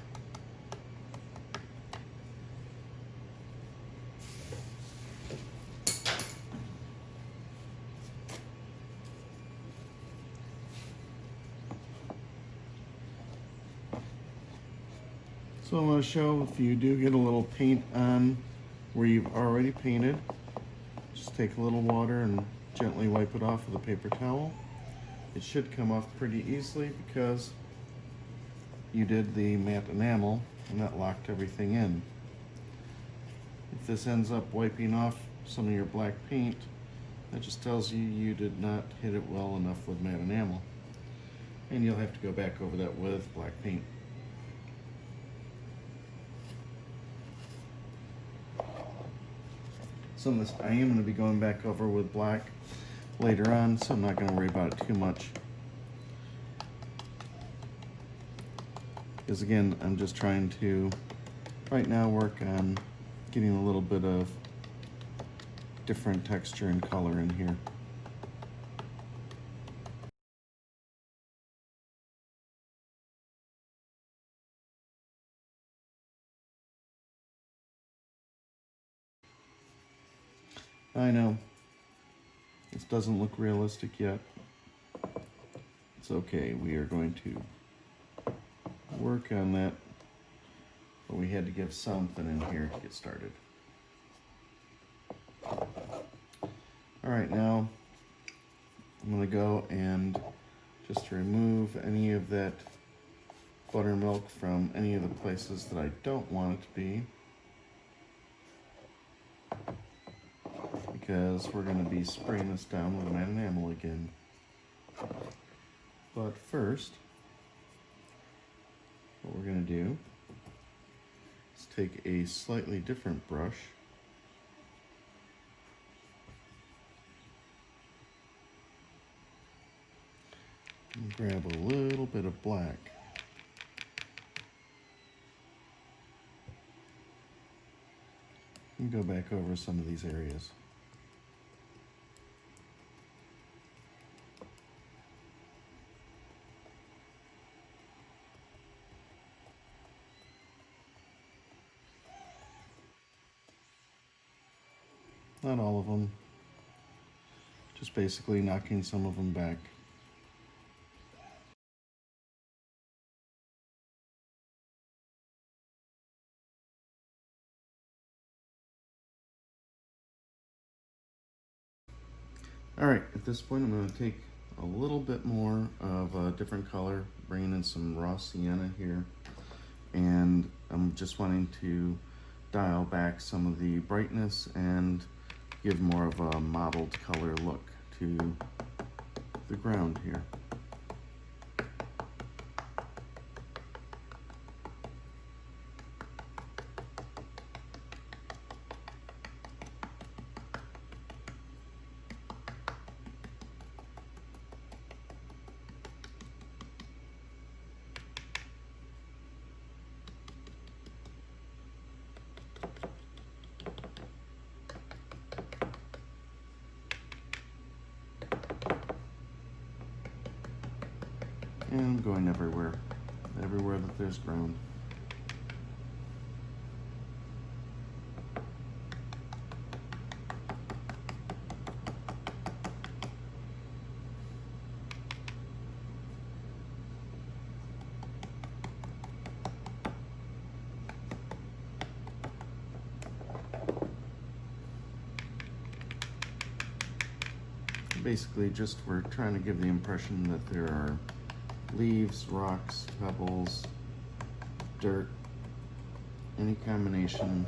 So I want to show, if you do get a little paint on where you've already painted, just take a little water and gently wipe it off with a paper towel. It should come off pretty easily because you did the matte enamel and that locked everything in. If this ends up wiping off some of your black paint, that just tells you you did not hit it well enough with matte enamel. And you'll have to go back over that with black paint. Some of this I am going to be going back over with black later on, so I'm not going to worry about it too much. Because again, I'm just trying to, right now, work on getting a little bit of different texture and color in here. I know, this doesn't look realistic yet. It's okay, we are going to work on that, but we had to give something in here to get started. Alright, now I'm going to go and just remove any of that buttermilk from any of the places that I don't want it to be, because we're going to be spraying this down with matte enamel again. But first, what we're going to do is take a slightly different brush and grab a little bit of black. And go back over some of these areas. Not all of them, just basically knocking some of them back. Alright, at this point I'm going to take a little bit more of a different color, bringing in some Raw Sienna here, and I'm just wanting to dial back some of the brightness and give more of a mottled color look to the ground here. And I'm going everywhere that there's ground. Basically, just we're trying to give the impression that there are leaves, rocks, pebbles, dirt, any combination,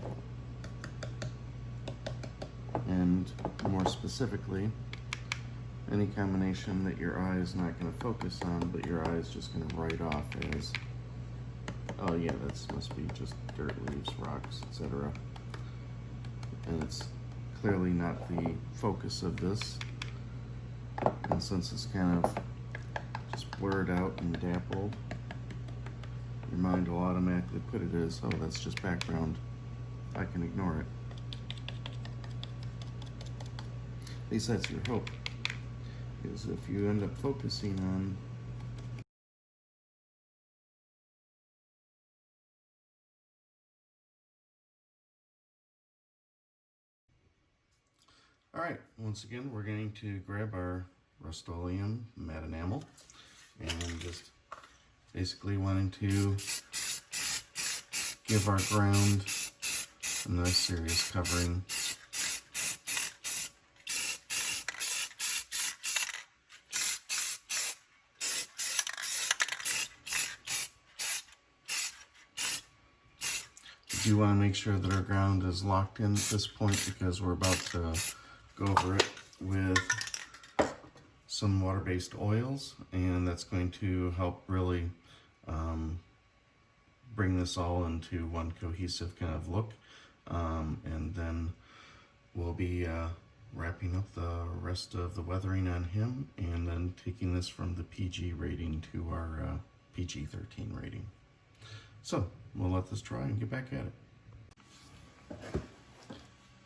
and more specifically, any combination that your eye is not going to focus on, but your eye is just going to write off as, oh yeah, that must be just dirt, leaves, rocks, etc. And it's clearly not the focus of this. And since it's kind of just blurred out and dappled, your mind will automatically put it as, oh, that's just background. I can ignore it. At least that's your hope. Because if you end up focusing on Alright, once again we're going to grab our Rustoleum Matte Enamel and just basically wanting to give our ground a nice serious covering. We do want to make sure that our ground is locked in at this point because we're about to go over it with some water-based oils, and that's going to help really bring this all into one cohesive kind of look. And then we'll be wrapping up the rest of the weathering on him and then taking this from the PG rating to our PG-13 rating. So we'll let this dry and get back at it.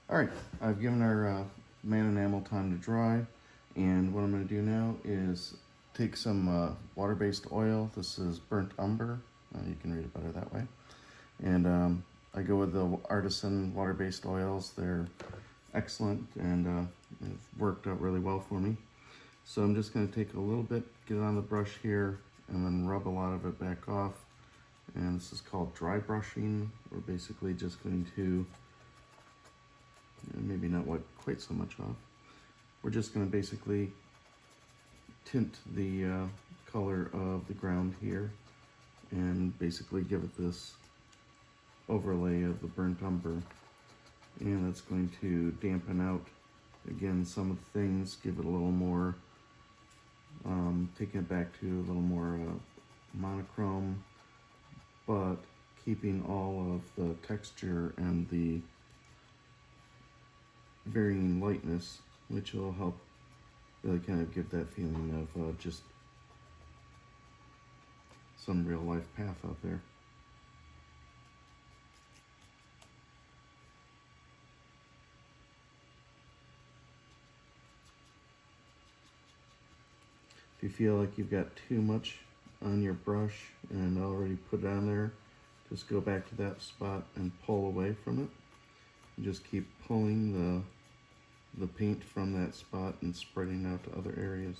Alright, I've given our matte enamel time to dry, and what I'm going to do now is take some water-based oil. This is Burnt Umber. You can read it better that way. And I go with the artisan water-based oils. They're excellent and it's worked out really well for me. So I'm just going to take a little bit, get it on the brush here, and then rub a lot of it back off. And this is called dry brushing. We're basically just going to, maybe not wipe quite so much off. We're just going to basically tint the color of the ground here and basically give it this overlay of the burnt umber, and that's going to dampen out again some of the things, give it a little more, taking it back to a little more monochrome, but keeping all of the texture and the varying lightness, which will help really kind of give that feeling of just some real life path out there. If you feel like you've got too much on your brush and already put it on there, just go back to that spot and pull away from it. And just keep pulling the paint from that spot and spreading out to other areas.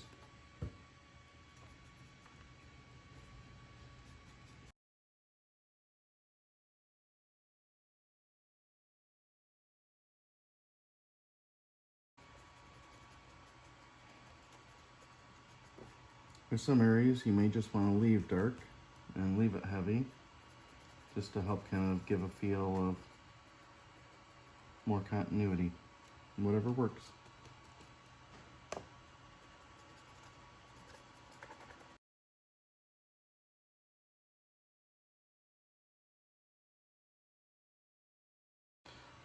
There's some areas you may just want to leave dark and leave it heavy, just to help kind of give a feel of more continuity. Whatever works.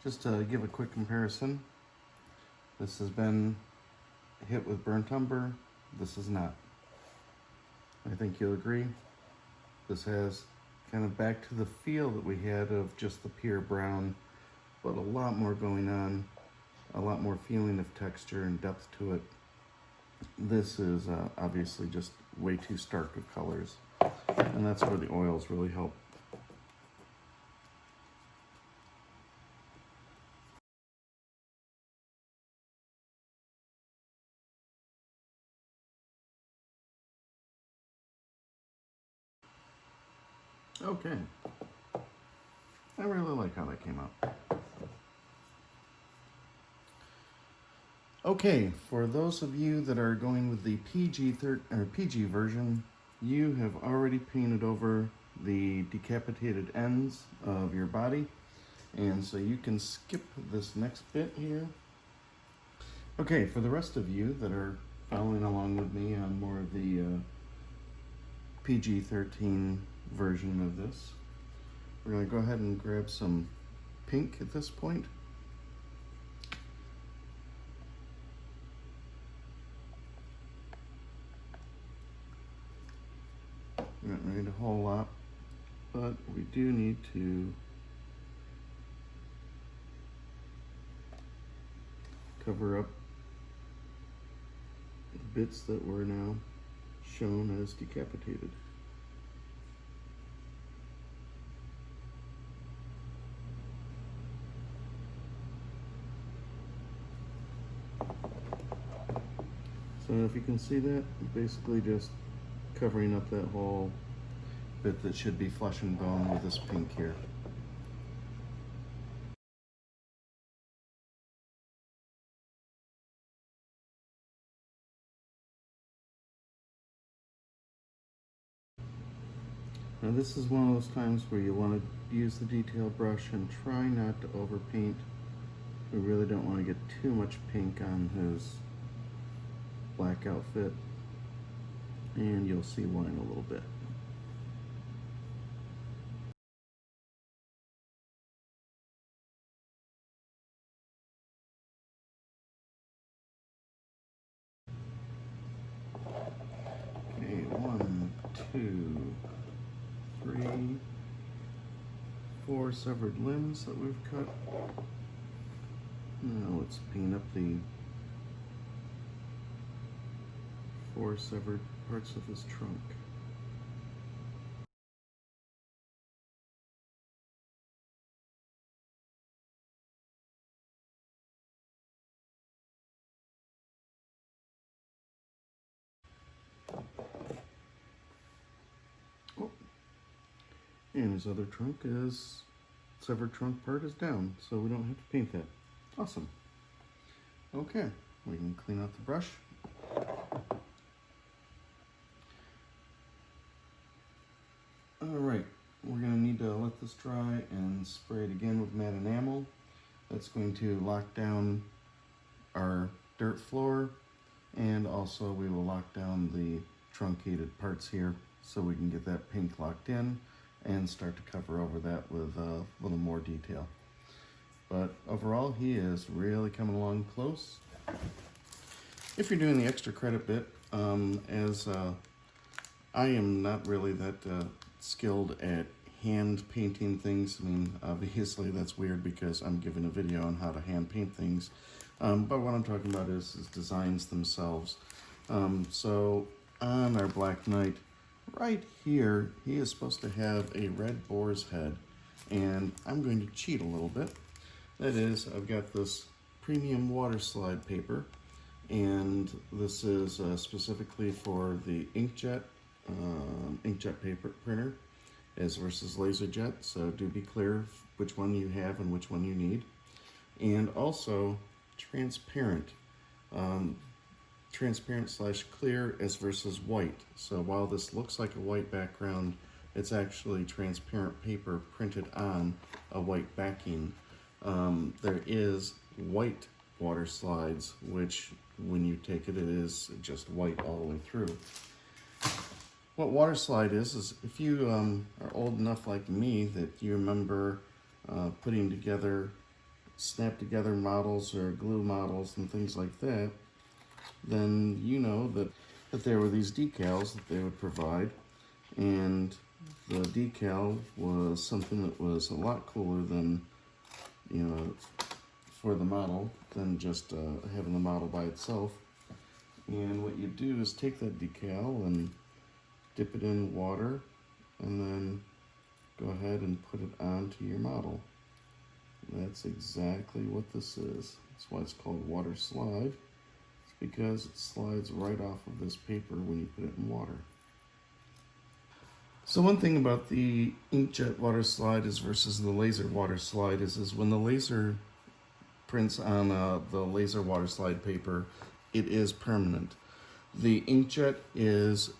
Just to give a quick comparison, this has been hit with burnt umber, this is not. I think you'll agree. This has kind of back to the feel that we had of just the pure brown, but a lot more going on, a lot more feeling of texture and depth to it. This is obviously just way too stark of colors, and that's where the oils really help. Okay, I really like how that came out. Okay, for those of you that are going with the PG version, you have already painted over the decapitated ends of your body, and so you can skip this next bit here. Okay, for the rest of you that are following along with me on more of the PG-13 version of this, we're going to go ahead and grab some pink at this point. a whole lot, but we do need to cover up the bits that were now shown as decapitated. So if you can see that, basically just covering up that whole bit that should be flesh and bone with this pink here. Now this is one of those times where you want to use the detail brush and try not to overpaint. We really don't want to get too much pink on his black outfit, and you'll see why in a little bit. Okay, 1, 2, 3, 4 severed limbs that we've cut. Now let's paint up the 4 severed parts of his trunk. Oh. And his other trunk is, severed trunk part is down, so we don't have to paint that. Awesome. Okay, we can clean out the brush. Alright, we're going to need to let this dry and spray it again with matte enamel. That's going to lock down our dirt floor, and also we will lock down the truncated parts here so we can get that pink locked in and start to cover over that with a little more detail. But overall, he is really coming along close. If you're doing the extra credit bit, as I am not really that skilled at hand painting things. I mean, obviously that's weird because I'm giving a video on how to hand paint things. But what I'm talking about is designs themselves. So on our Black Knight, right here, he is supposed to have a red boar's head. And I'm going to cheat a little bit. That is, I've got this premium Waterslide paper, and this is specifically for the inkjet paper printer as versus LaserJet, so do be clear which one you have and which one you need. And also transparent, transparent/clear as versus white. So while this looks like a white background, it's actually transparent paper printed on a white backing. There is white water slides, which when you take it, it is just white all the way through. What Waterslide is if you are old enough like me that you remember putting together, snap together models or glue models and things like that, then you know that there were these decals that they would provide, and the decal was something that was a lot cooler than, you know, for the model than just having the model by itself. And what you do is take that decal and dip it in water and then go ahead and put it onto your model. And that's exactly what this is. That's why it's called Waterslide. It's because it slides right off of this paper when you put it in water. So one thing about the inkjet Waterslide is versus the laser Waterslide is when the laser prints on the laser Waterslide paper, it is permanent. The inkjet is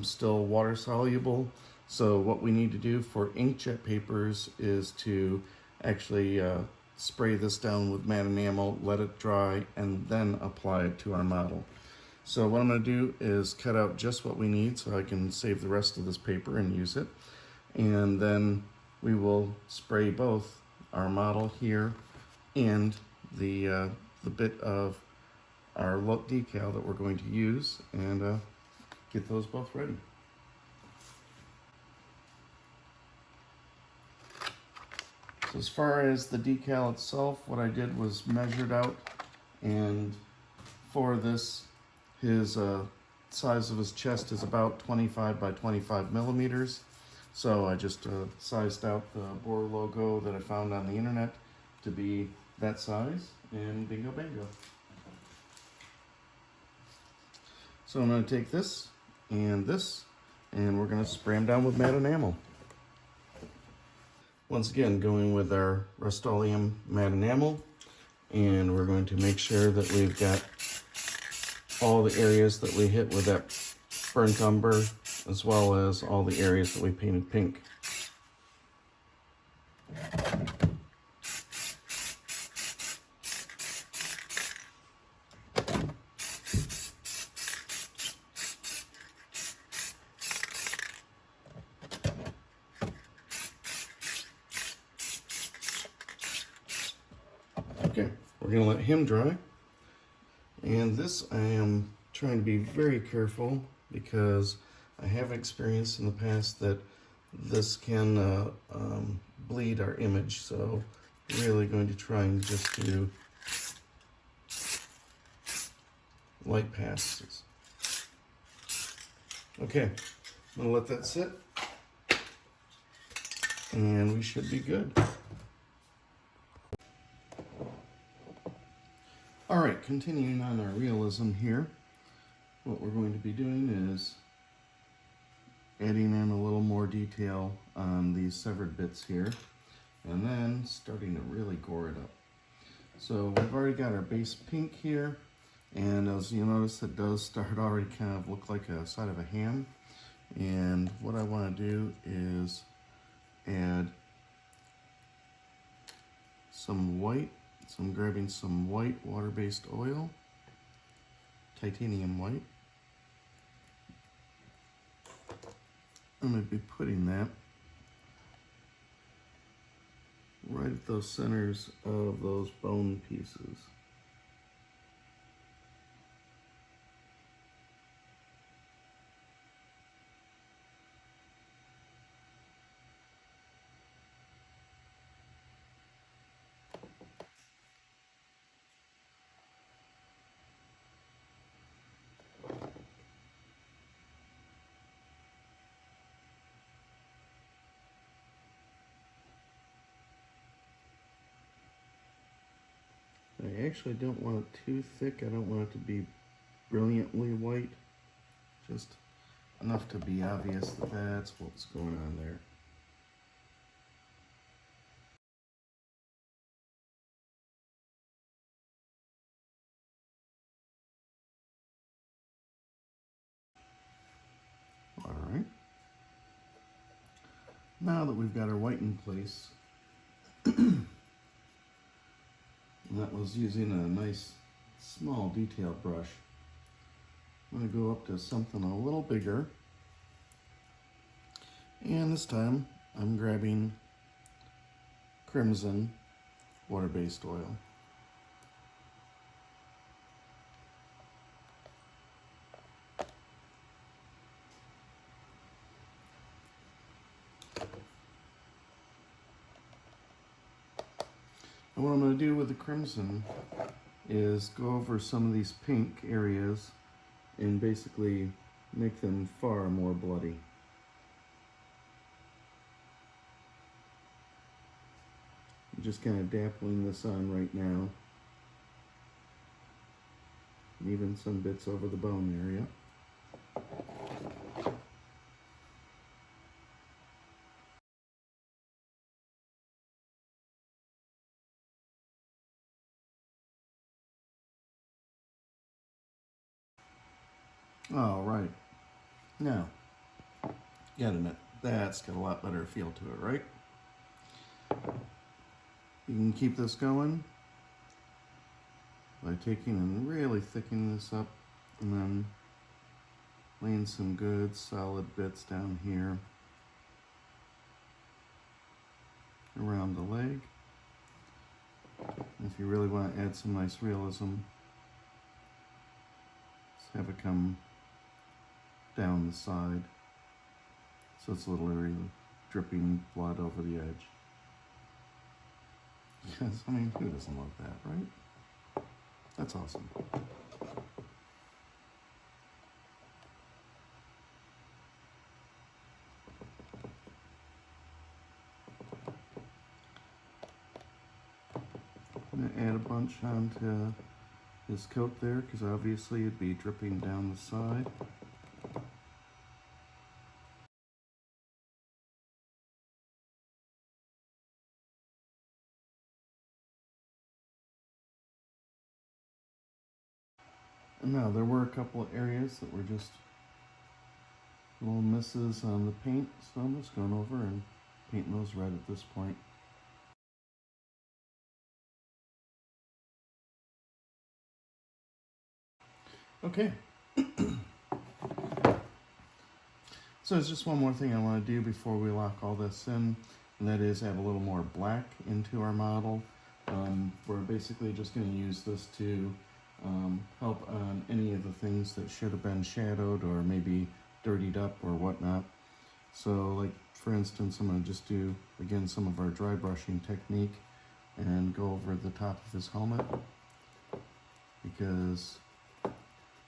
still water soluble, so what we need to do for inkjet papers is to actually spray this down with matte enamel, let it dry, and then apply it to our model. So what I'm going to do is cut out just what we need so I can save the rest of this paper and use it. And then we will spray both our model here and the bit of our decal that we're going to use, and get those both ready. So as far as the decal itself, what I did was measured out, and for this, his size of his chest is about 25 by 25 millimeters. So I just sized out the Boar logo that I found on the internet to be that size, and bingo bango. So I'm going to take this, and we're going to spray them down with matte enamel. Once again, going with our Rustoleum Matte Enamel, and we're going to make sure that we've got all the areas that we hit with that Burnt Umber, as well as all the areas that we painted pink. Okay, we're going to let him dry. And this I am trying to be very careful because I have experienced in the past that this can bleed our image. So really going to try and just do light passes. Okay, I'm going to let that sit. And we should be good. All right, continuing on our realism here, what we're going to be doing is adding in a little more detail on these severed bits here, and then starting to really gore it up. So we've already got our base pink here, and as you notice, it does start already kind of look like a side of a ham. And what I want to do is add some white. So I'm grabbing some white water-based oil, titanium white. I'm going to be putting that right at those centers of those bone pieces. I actually don't want it too thick. I don't want it to be brilliantly white. Just enough to be obvious that that's what's going on there. All right. Now that we've got our white in place, that was using a nice small detail brush. I'm going to go up to something a little bigger, and this time I'm grabbing crimson water-based oil. And what I'm going to do with the crimson is go over some of these pink areas and basically make them far more bloody. I'm just kind of dappling this on right now. And even some bits over the bone area. All right, now, you gotta admit, that's got a lot better feel to it, right? You can keep this going by taking and really thickening this up and then laying some good solid bits down here around the leg. If you really want to add some nice realism, just have it come down the side so it's literally dripping blood over the edge. Because, I mean, who doesn't love that, right? That's awesome. I'm going to add a bunch onto his coat there, because obviously it'd be dripping down the side. And now there were a couple of areas that were just little misses on the paint, so I'm just going over and painting those red at this point. Okay. So there's just one more thing I want to do before we lock all this in, and that is add a little more black into our model. We're basically just going to use this to help on any of the things that should have been shadowed or maybe dirtied up or whatnot. So like for instance, I'm going to just do again some of our dry brushing technique and go over the top of his helmet, because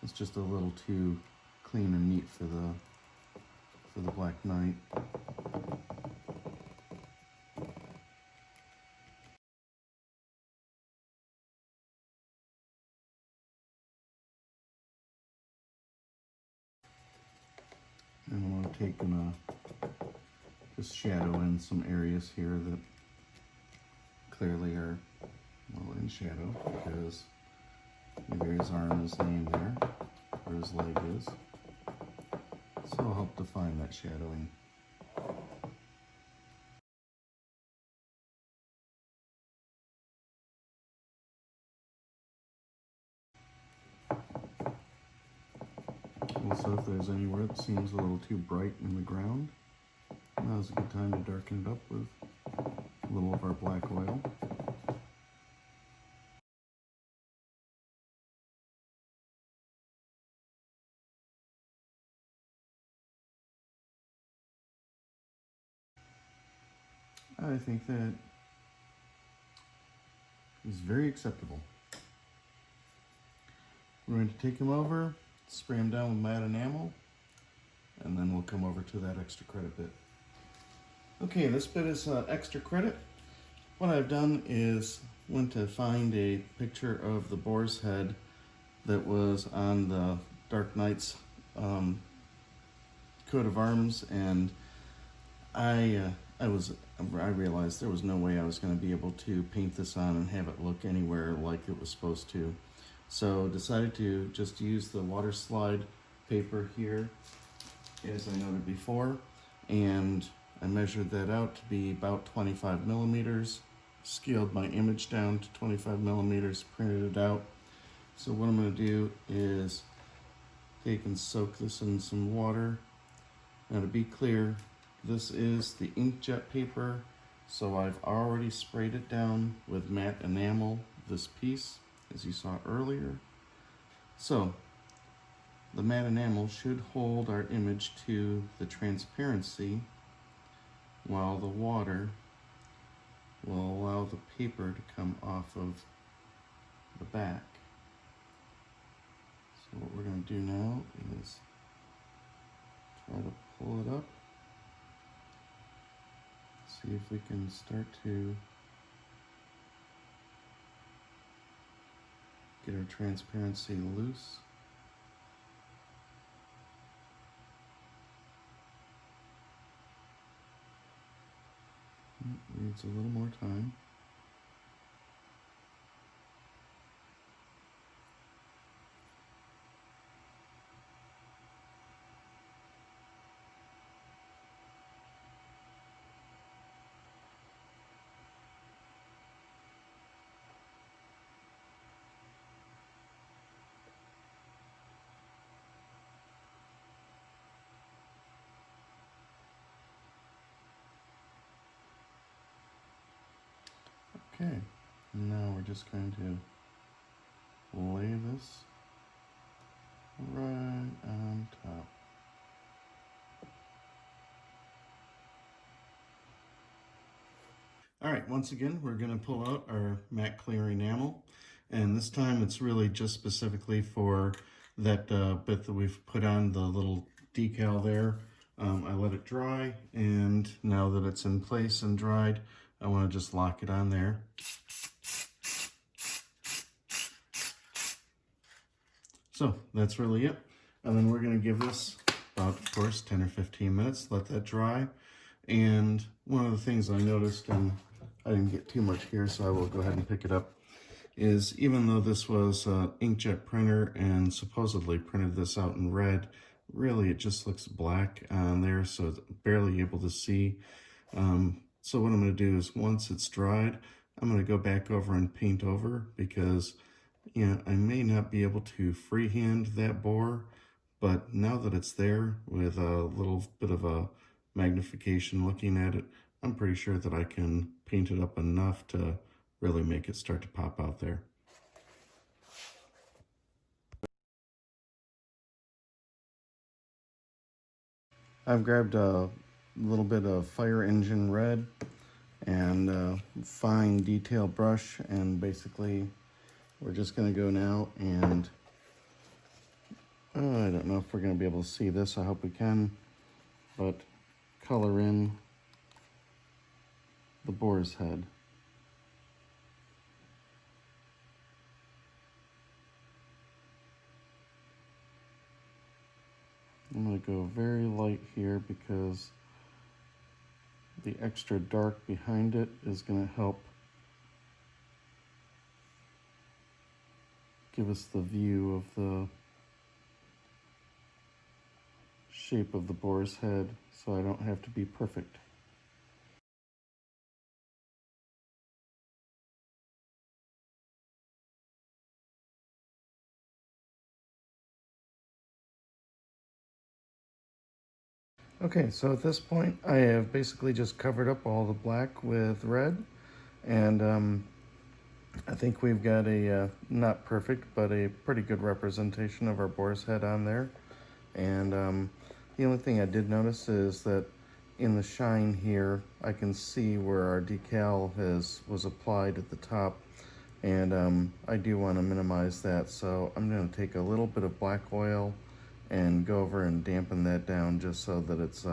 it's just a little too clean and neat for the Black Knight. And I'm going to take and just shadow in some areas here that clearly are well in shadow, because maybe his arm is laying there, or his leg is. So it'll help define that shadowing. Also, if there's anywhere that seems a little too bright in the ground, now's a good time to darken it up with a little of our black oil. I think that is very acceptable. We're going to take him over, spray him down with matte enamel, and then we'll come over to that extra credit bit. Okay, this bit is extra credit. What I've done is went to find a picture of the boar's head that was on the Dark Knight's coat of arms, and I realized there was no way I was going to be able to paint this on and have it look anywhere like it was supposed to. So decided to just use the Waterslide paper here, as I noted before, and I measured that out to be about 25 millimeters, scaled my image down to 25 millimeters, printed it out. So what I'm going to do is take and soak this in some water. Now to be clear, this is the inkjet paper, so I've already sprayed it down with matte enamel, this piece, as you saw earlier. So the matte enamel should hold our image to the transparency, while the water will allow the paper to come off of the back. So what we're going to do now is try to pull it up. See if we can start to get our transparency loose. It needs a little more time. Okay, now we're just going to lay this right on top. All right, once again, we're going to pull out our matte clear enamel, and this time it's really just specifically for that bit that we've put on the little decal there. I let it dry, and now that it's in place and dried, I want to just lock it on there. So that's really it. And then we're going to give this about, of course, 10 or 15 minutes, let that dry. And one of the things I noticed, and I didn't get too much here, so I will go ahead and pick it up, is even though this was an inkjet printer and supposedly printed this out in red, really it just looks black on there, so it's barely able to see. So what I'm going to do is once it's dried, I'm going to go back over and paint over, because I may not be able to freehand that boar, but now that it's there with a little bit of a magnification looking at it, I'm pretty sure that I can paint it up enough to really make it start to pop out there. I've grabbed a little bit of fire engine red and a fine detail brush, and basically we're just going to go now and I don't know if we're going to be able to see this, I hope we can, but color in the boar's head. I'm going to go very light here because the extra dark behind it is going to help give us the view of the shape of the boar's head, so I don't have to be perfect. Okay, so at this point I have basically just covered up all the black with red, and I think we've got a not perfect but a pretty good representation of our boar's head on there. And the only thing I did notice is that in the shine here I can see where our decal was applied at the top, and I do want to minimize that, so I'm going to take a little bit of black oil and go over and dampen that down just so that it's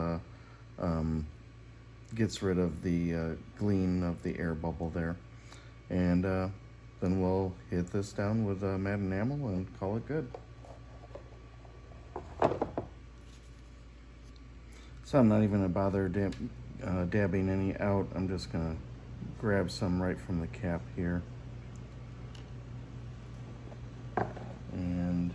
gets rid of the gleam of the air bubble there. And then we'll hit this down with matte enamel and call it good. So I'm not even gonna bother dabbing any out. I'm just gonna grab some right from the cap here. And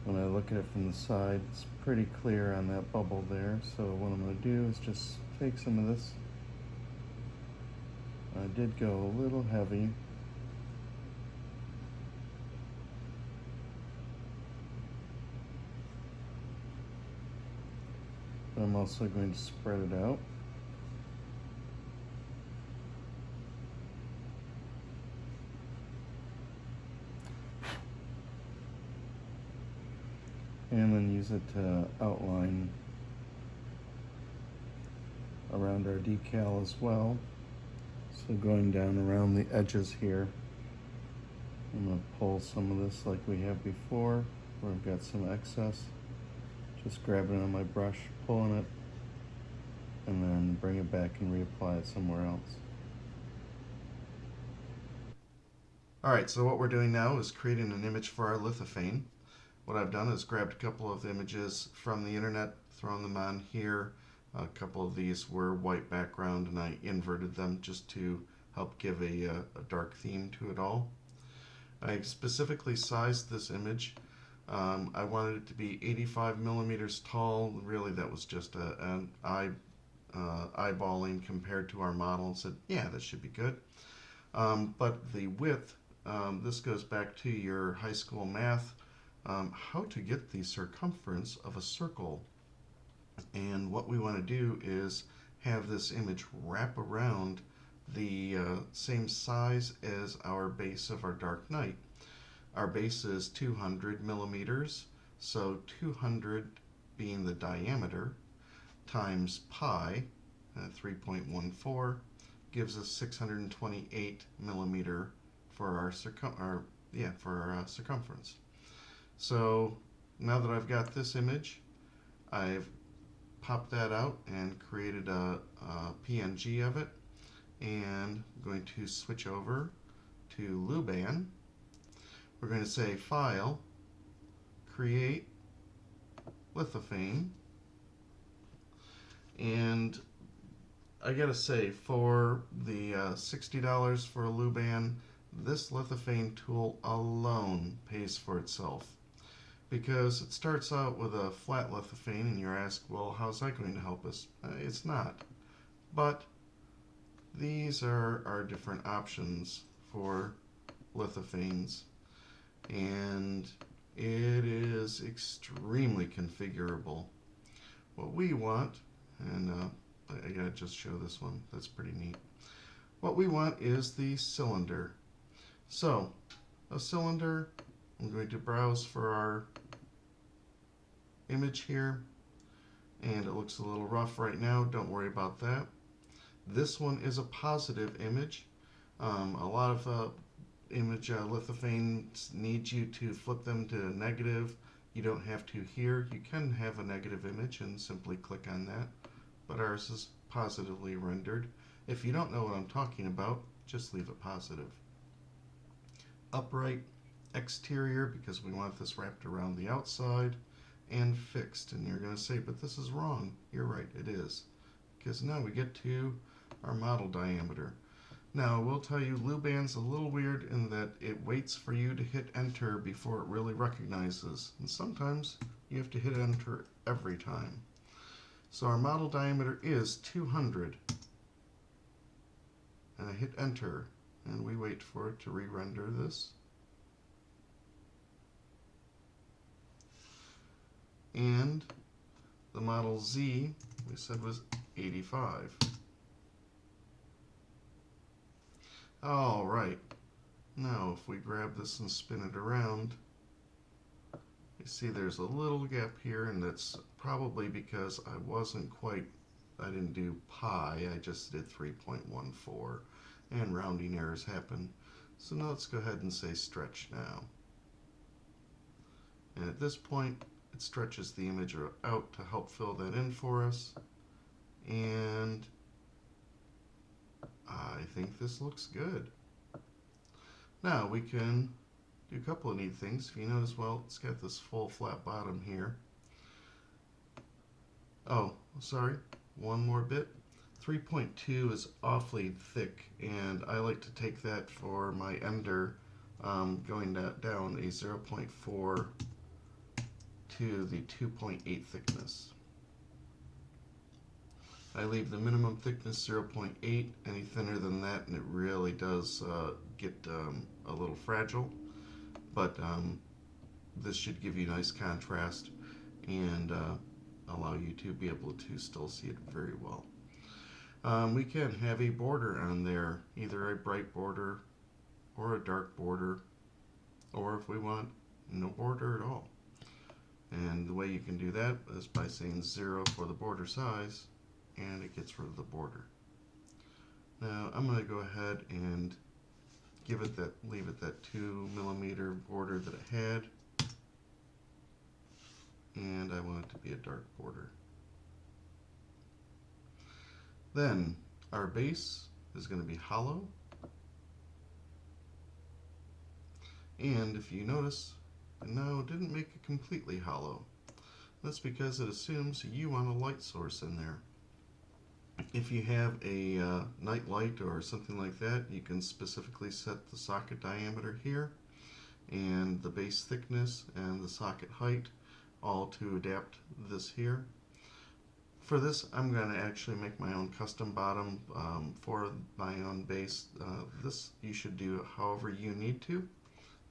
when I look at it from the side, it's pretty clear on that bubble there. So what I'm gonna do is just take some of this. I did go a little heavy. But I'm also going to spread it out. And then use it to outline around our decal as well. So going down around the edges here, I'm going to pull some of this like we have before, where I've got some excess. Just grabbing it on my brush, pulling it, and then bring it back and reapply it somewhere else. Alright, so what we're doing now is creating an image for our lithophane. What I've done is grabbed a couple of images from the internet, thrown them on here. A couple of these were white background and I inverted them just to help give a dark theme to it all. I specifically sized this image. I wanted it to be 85 millimeters tall. Really, that was just an eyeballing compared to our model, and said, yeah, that should be good. But the width, this goes back to your high school math, how to get the circumference of a circle. And what we want to do is have this image wrap around the same size as our base of our dark night. Our base is 200 millimeters, so 200 being the diameter times pi, 3.14, gives us 628 millimeter for our circumference. So now that I've got this image, I've popped that out and created a PNG of it, and I'm going to switch over to LuBan. We're going to say File, Create, Lithophane, and I gotta say, for the $60 for a LuBan, this Lithophane tool alone pays for itself, because it starts out with a flat lithophane, and you're asked, well, how's that going to help us? It's not. But these are our different options for lithophanes, and it is extremely configurable. What we want, and I gotta just show this one, that's pretty neat. What we want is the cylinder. So, a cylinder, I'm going to browse for our image here, and it looks a little rough right now, don't worry about that. This one is a positive image. A lot of image lithophanes need you to flip them to negative. You don't have to here. You can have a negative image and simply click on that, but ours is positively rendered. If you don't know what I'm talking about, just leave it positive. Upright, exterior, because we want this wrapped around the outside, and fixed. And you're going to say, but this is wrong. You're right, it is. Because now we get to our model diameter. Now, I will tell you, LuBan's a little weird in that it waits for you to hit enter before it really recognizes. And sometimes you have to hit enter every time. So our model diameter is 200. And I hit enter, and we wait for it to re-render this. And the model Z, we said, was 85. All right. Now, if we grab this and spin it around, you see there's a little gap here, and that's probably because I didn't do pi, I just did 3.14, and rounding errors happen. So now let's go ahead and say stretch now. And at this point, it stretches the image out to help fill that in for us. And I think this looks good. Now we can do a couple of neat things. If you notice, well, it's got this full flat bottom here. Oh, sorry, one more bit. 3.2 is awfully thick, and I like to take that for my ender, going down a 0.4 to the 2.8 thickness. I leave the minimum thickness 0.8. Any thinner than that, and it really does get a little fragile. But this should give you nice contrast and allow you to be able to still see it very well. We can have a border on there, either a bright border or a dark border, or if we want, no border at all. And the way you can do that is by saying 0 for the border size, and it gets rid of the border. Now I'm going to go ahead and leave it that 2mm border that it had, and I want it to be a dark border. Then our base is going to be hollow, and if you notice, no, it didn't make it completely hollow. That's because it assumes you want a light source in there. If you have a night light or something like that, you can specifically set the socket diameter here and the base thickness and the socket height, all to adapt this here. For this, I'm going to actually make my own custom bottom for my own base. This you should do however you need to,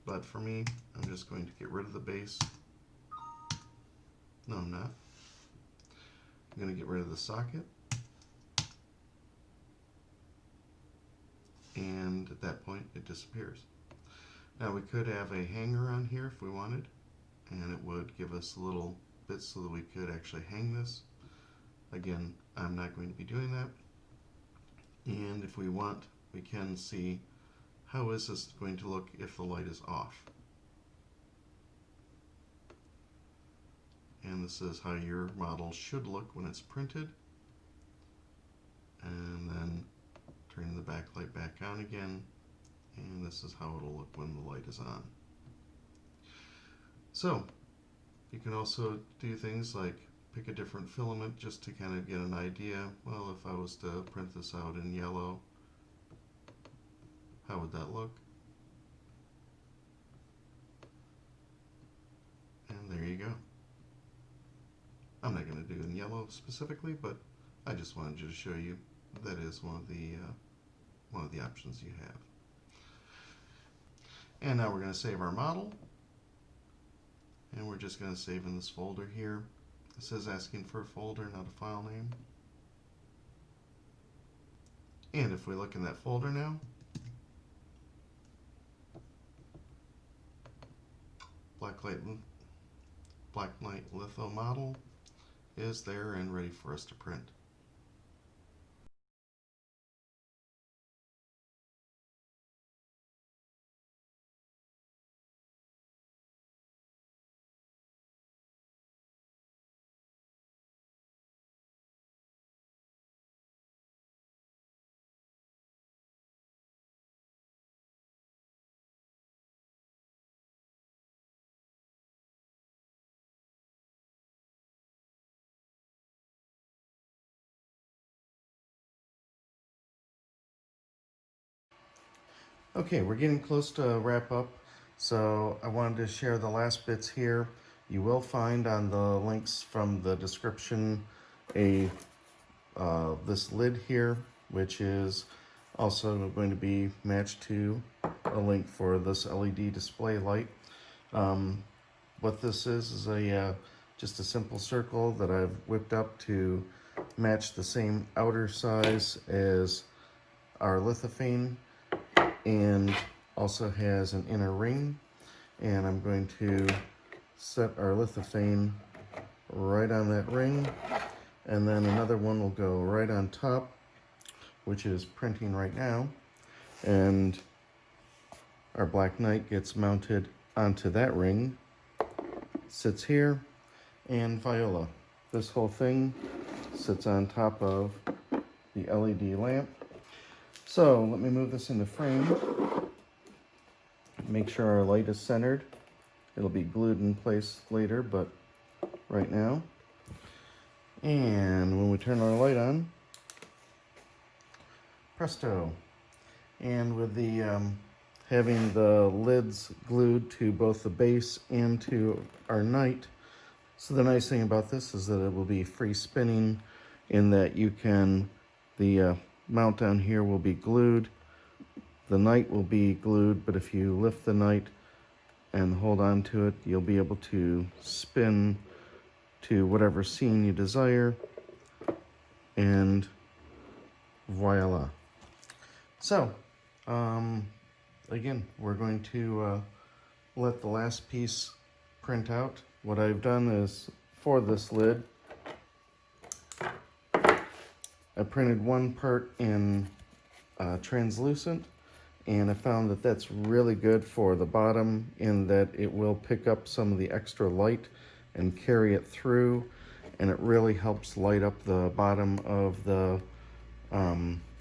but for me, I'm just going to get rid of the base. No, I'm not. I'm going to get rid of the socket. And at that point, it disappears. Now we could have a hanger on here if we wanted, and it would give us a little bit so that we could actually hang this. Again, I'm not going to be doing that. And if we want, we can see how is this going to look if the light is off. And this is how your model should look when it's printed. And then turn the backlight back on again. And this is how it'll look when the light is on. So you can also do things like pick a different filament just to kind of get an idea. Well, if I was to print this out in yellow, how would that look? And there you go. I'm not going to do in yellow specifically, but I just wanted you to show you that is one of the options you have. And now we're going to save our model, and we're just going to save in this folder here. It says asking for a folder, not a file name. And if we look in that folder now, Black Knight Litho model is there and ready for us to print. Okay, we're getting close to wrap up, so I wanted to share the last bits here. You will find on the links from the description this lid here, which is also going to be matched to a link for this LED display light. What this is just a simple circle that I've whipped up to match the same outer size as our lithophane, and also has an inner ring. And I'm going to set our lithophane right on that ring, and then another one will go right on top, which is printing right now, and our Black Knight gets mounted onto that ring, sits here, and Viola. This whole thing sits on top of the LED lamp. So let me move this into frame, make sure our light is centered. It'll be glued in place later, but right now. And when we turn our light on, presto. And with the having the lids glued to both the base and to our knight, so the nice thing about this is that it will be free spinning, in that you can, the mount down here will be glued, the knight will be glued, but if you lift the knight and hold on to it, you'll be able to spin to whatever scene you desire, and voila. So again, we're going to let the last piece print out. What I've done is, for this lid, I printed one part in translucent, and I found that that's really good for the bottom, in that it will pick up some of the extra light and carry it through, and it really helps light up the bottom of the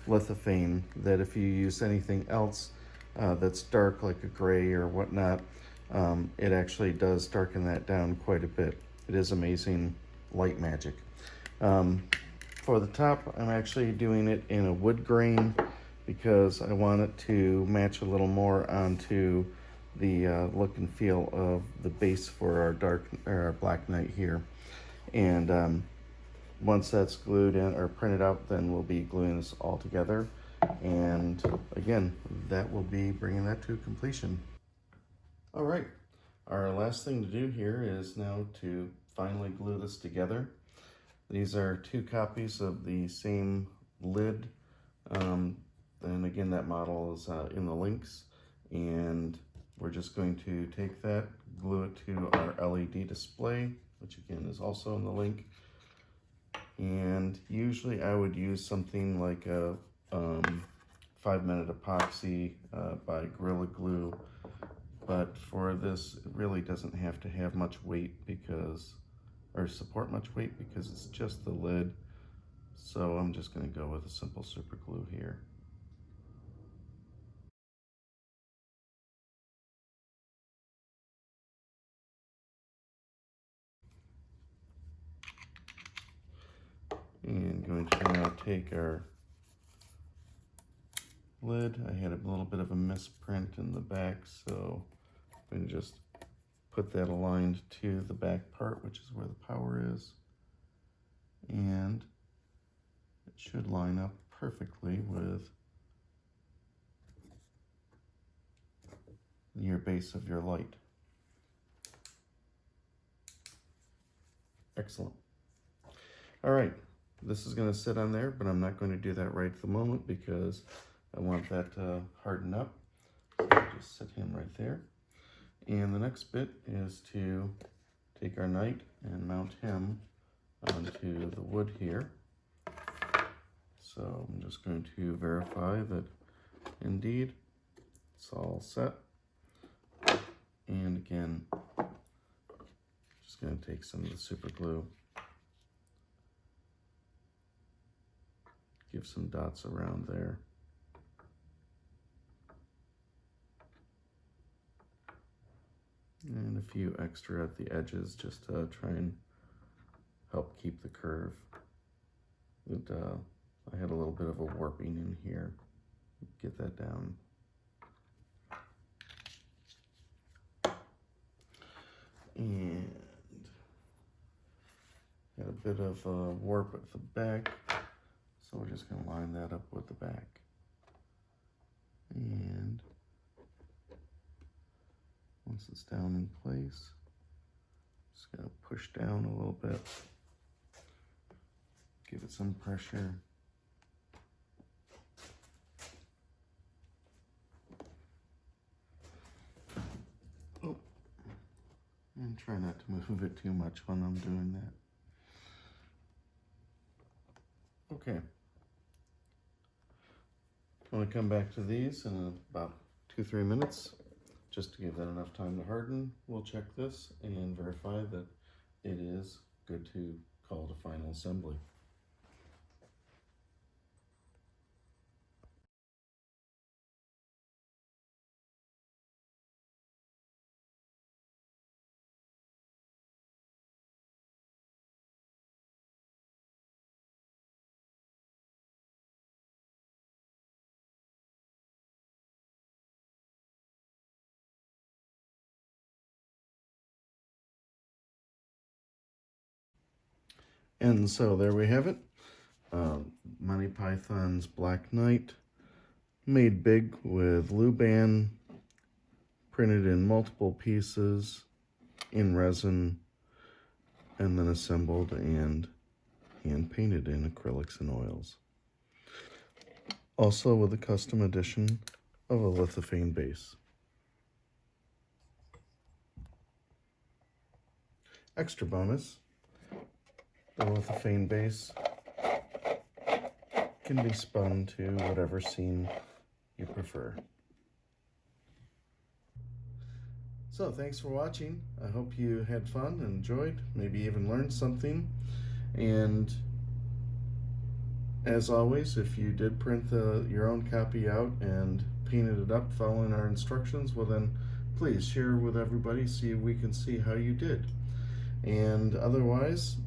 lithophane, that if you use anything else that's dark, like a gray or whatnot, it actually does darken that down quite a bit. It is amazing light magic. For the top, I'm actually doing it in a wood grain because I want it to match a little more onto the look and feel of the base for our Black Knight here. And once that's glued in or printed out, then we'll be gluing this all together. And again, that will be bringing that to completion. All right, our last thing to do here is now to finally glue this together. These are two copies of the same lid. And again, that model is in the links. And we're just going to take that, glue it to our LED display, which again is also in the link. And usually I would use something like a 5-minute epoxy by Gorilla Glue, but for this it really doesn't have to have much weight or support much weight because it's just the lid. So I'm just going to go with a simple super glue here. And going to now take our lid. I had a little bit of a misprint in the back, so I'm going to just put that aligned to the back part, which is where the power is. And it should line up perfectly with your base of your light. Excellent. All right, this is going to sit on there, but I'm not going to do that right at the moment because I want that to harden up. So I'll just set him right there. And the next bit is to take our knight and mount him onto the wood here. So I'm just going to verify that indeed it's all set. And again, just going to take some of the super glue, give some dots around there. And a few extra at the edges just to try and help keep the curve. I had a little bit of a warping in here. Get that down. And got a bit of a warp at the back, so we're just going to line that up with the back. And once it's down in place, just going to push down a little bit, give it some pressure. Oh, and try not to move it too much when I'm doing that. Okay. I'm going to come back to these in about 2-3 minutes. Just to give that enough time to harden. We'll check this and verify that it is good to call to final assembly. And so there we have it. Monty Python's Black Knight, made big with LuBan, printed in multiple pieces in resin, and then assembled and hand painted in acrylics and oils. Also with a custom edition of a lithophane base. Extra bonus, the lithophane base can be spun to whatever scene you prefer. So thanks for watching. I hope you had fun, enjoyed, maybe even learned something. And as always, if you did print your own copy out and painted it up following our instructions, well then please share with everybody so we can see how you did. And otherwise,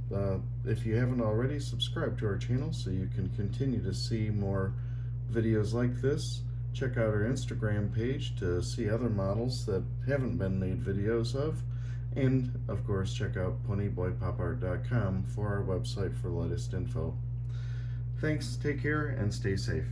if you haven't already, subscribe to our channel so you can continue to see more videos like this. Check out our Instagram page to see other models that haven't been made videos of. And of course, check out PonyBoyPopArt.com for our website for latest info. Thanks, take care, and stay safe.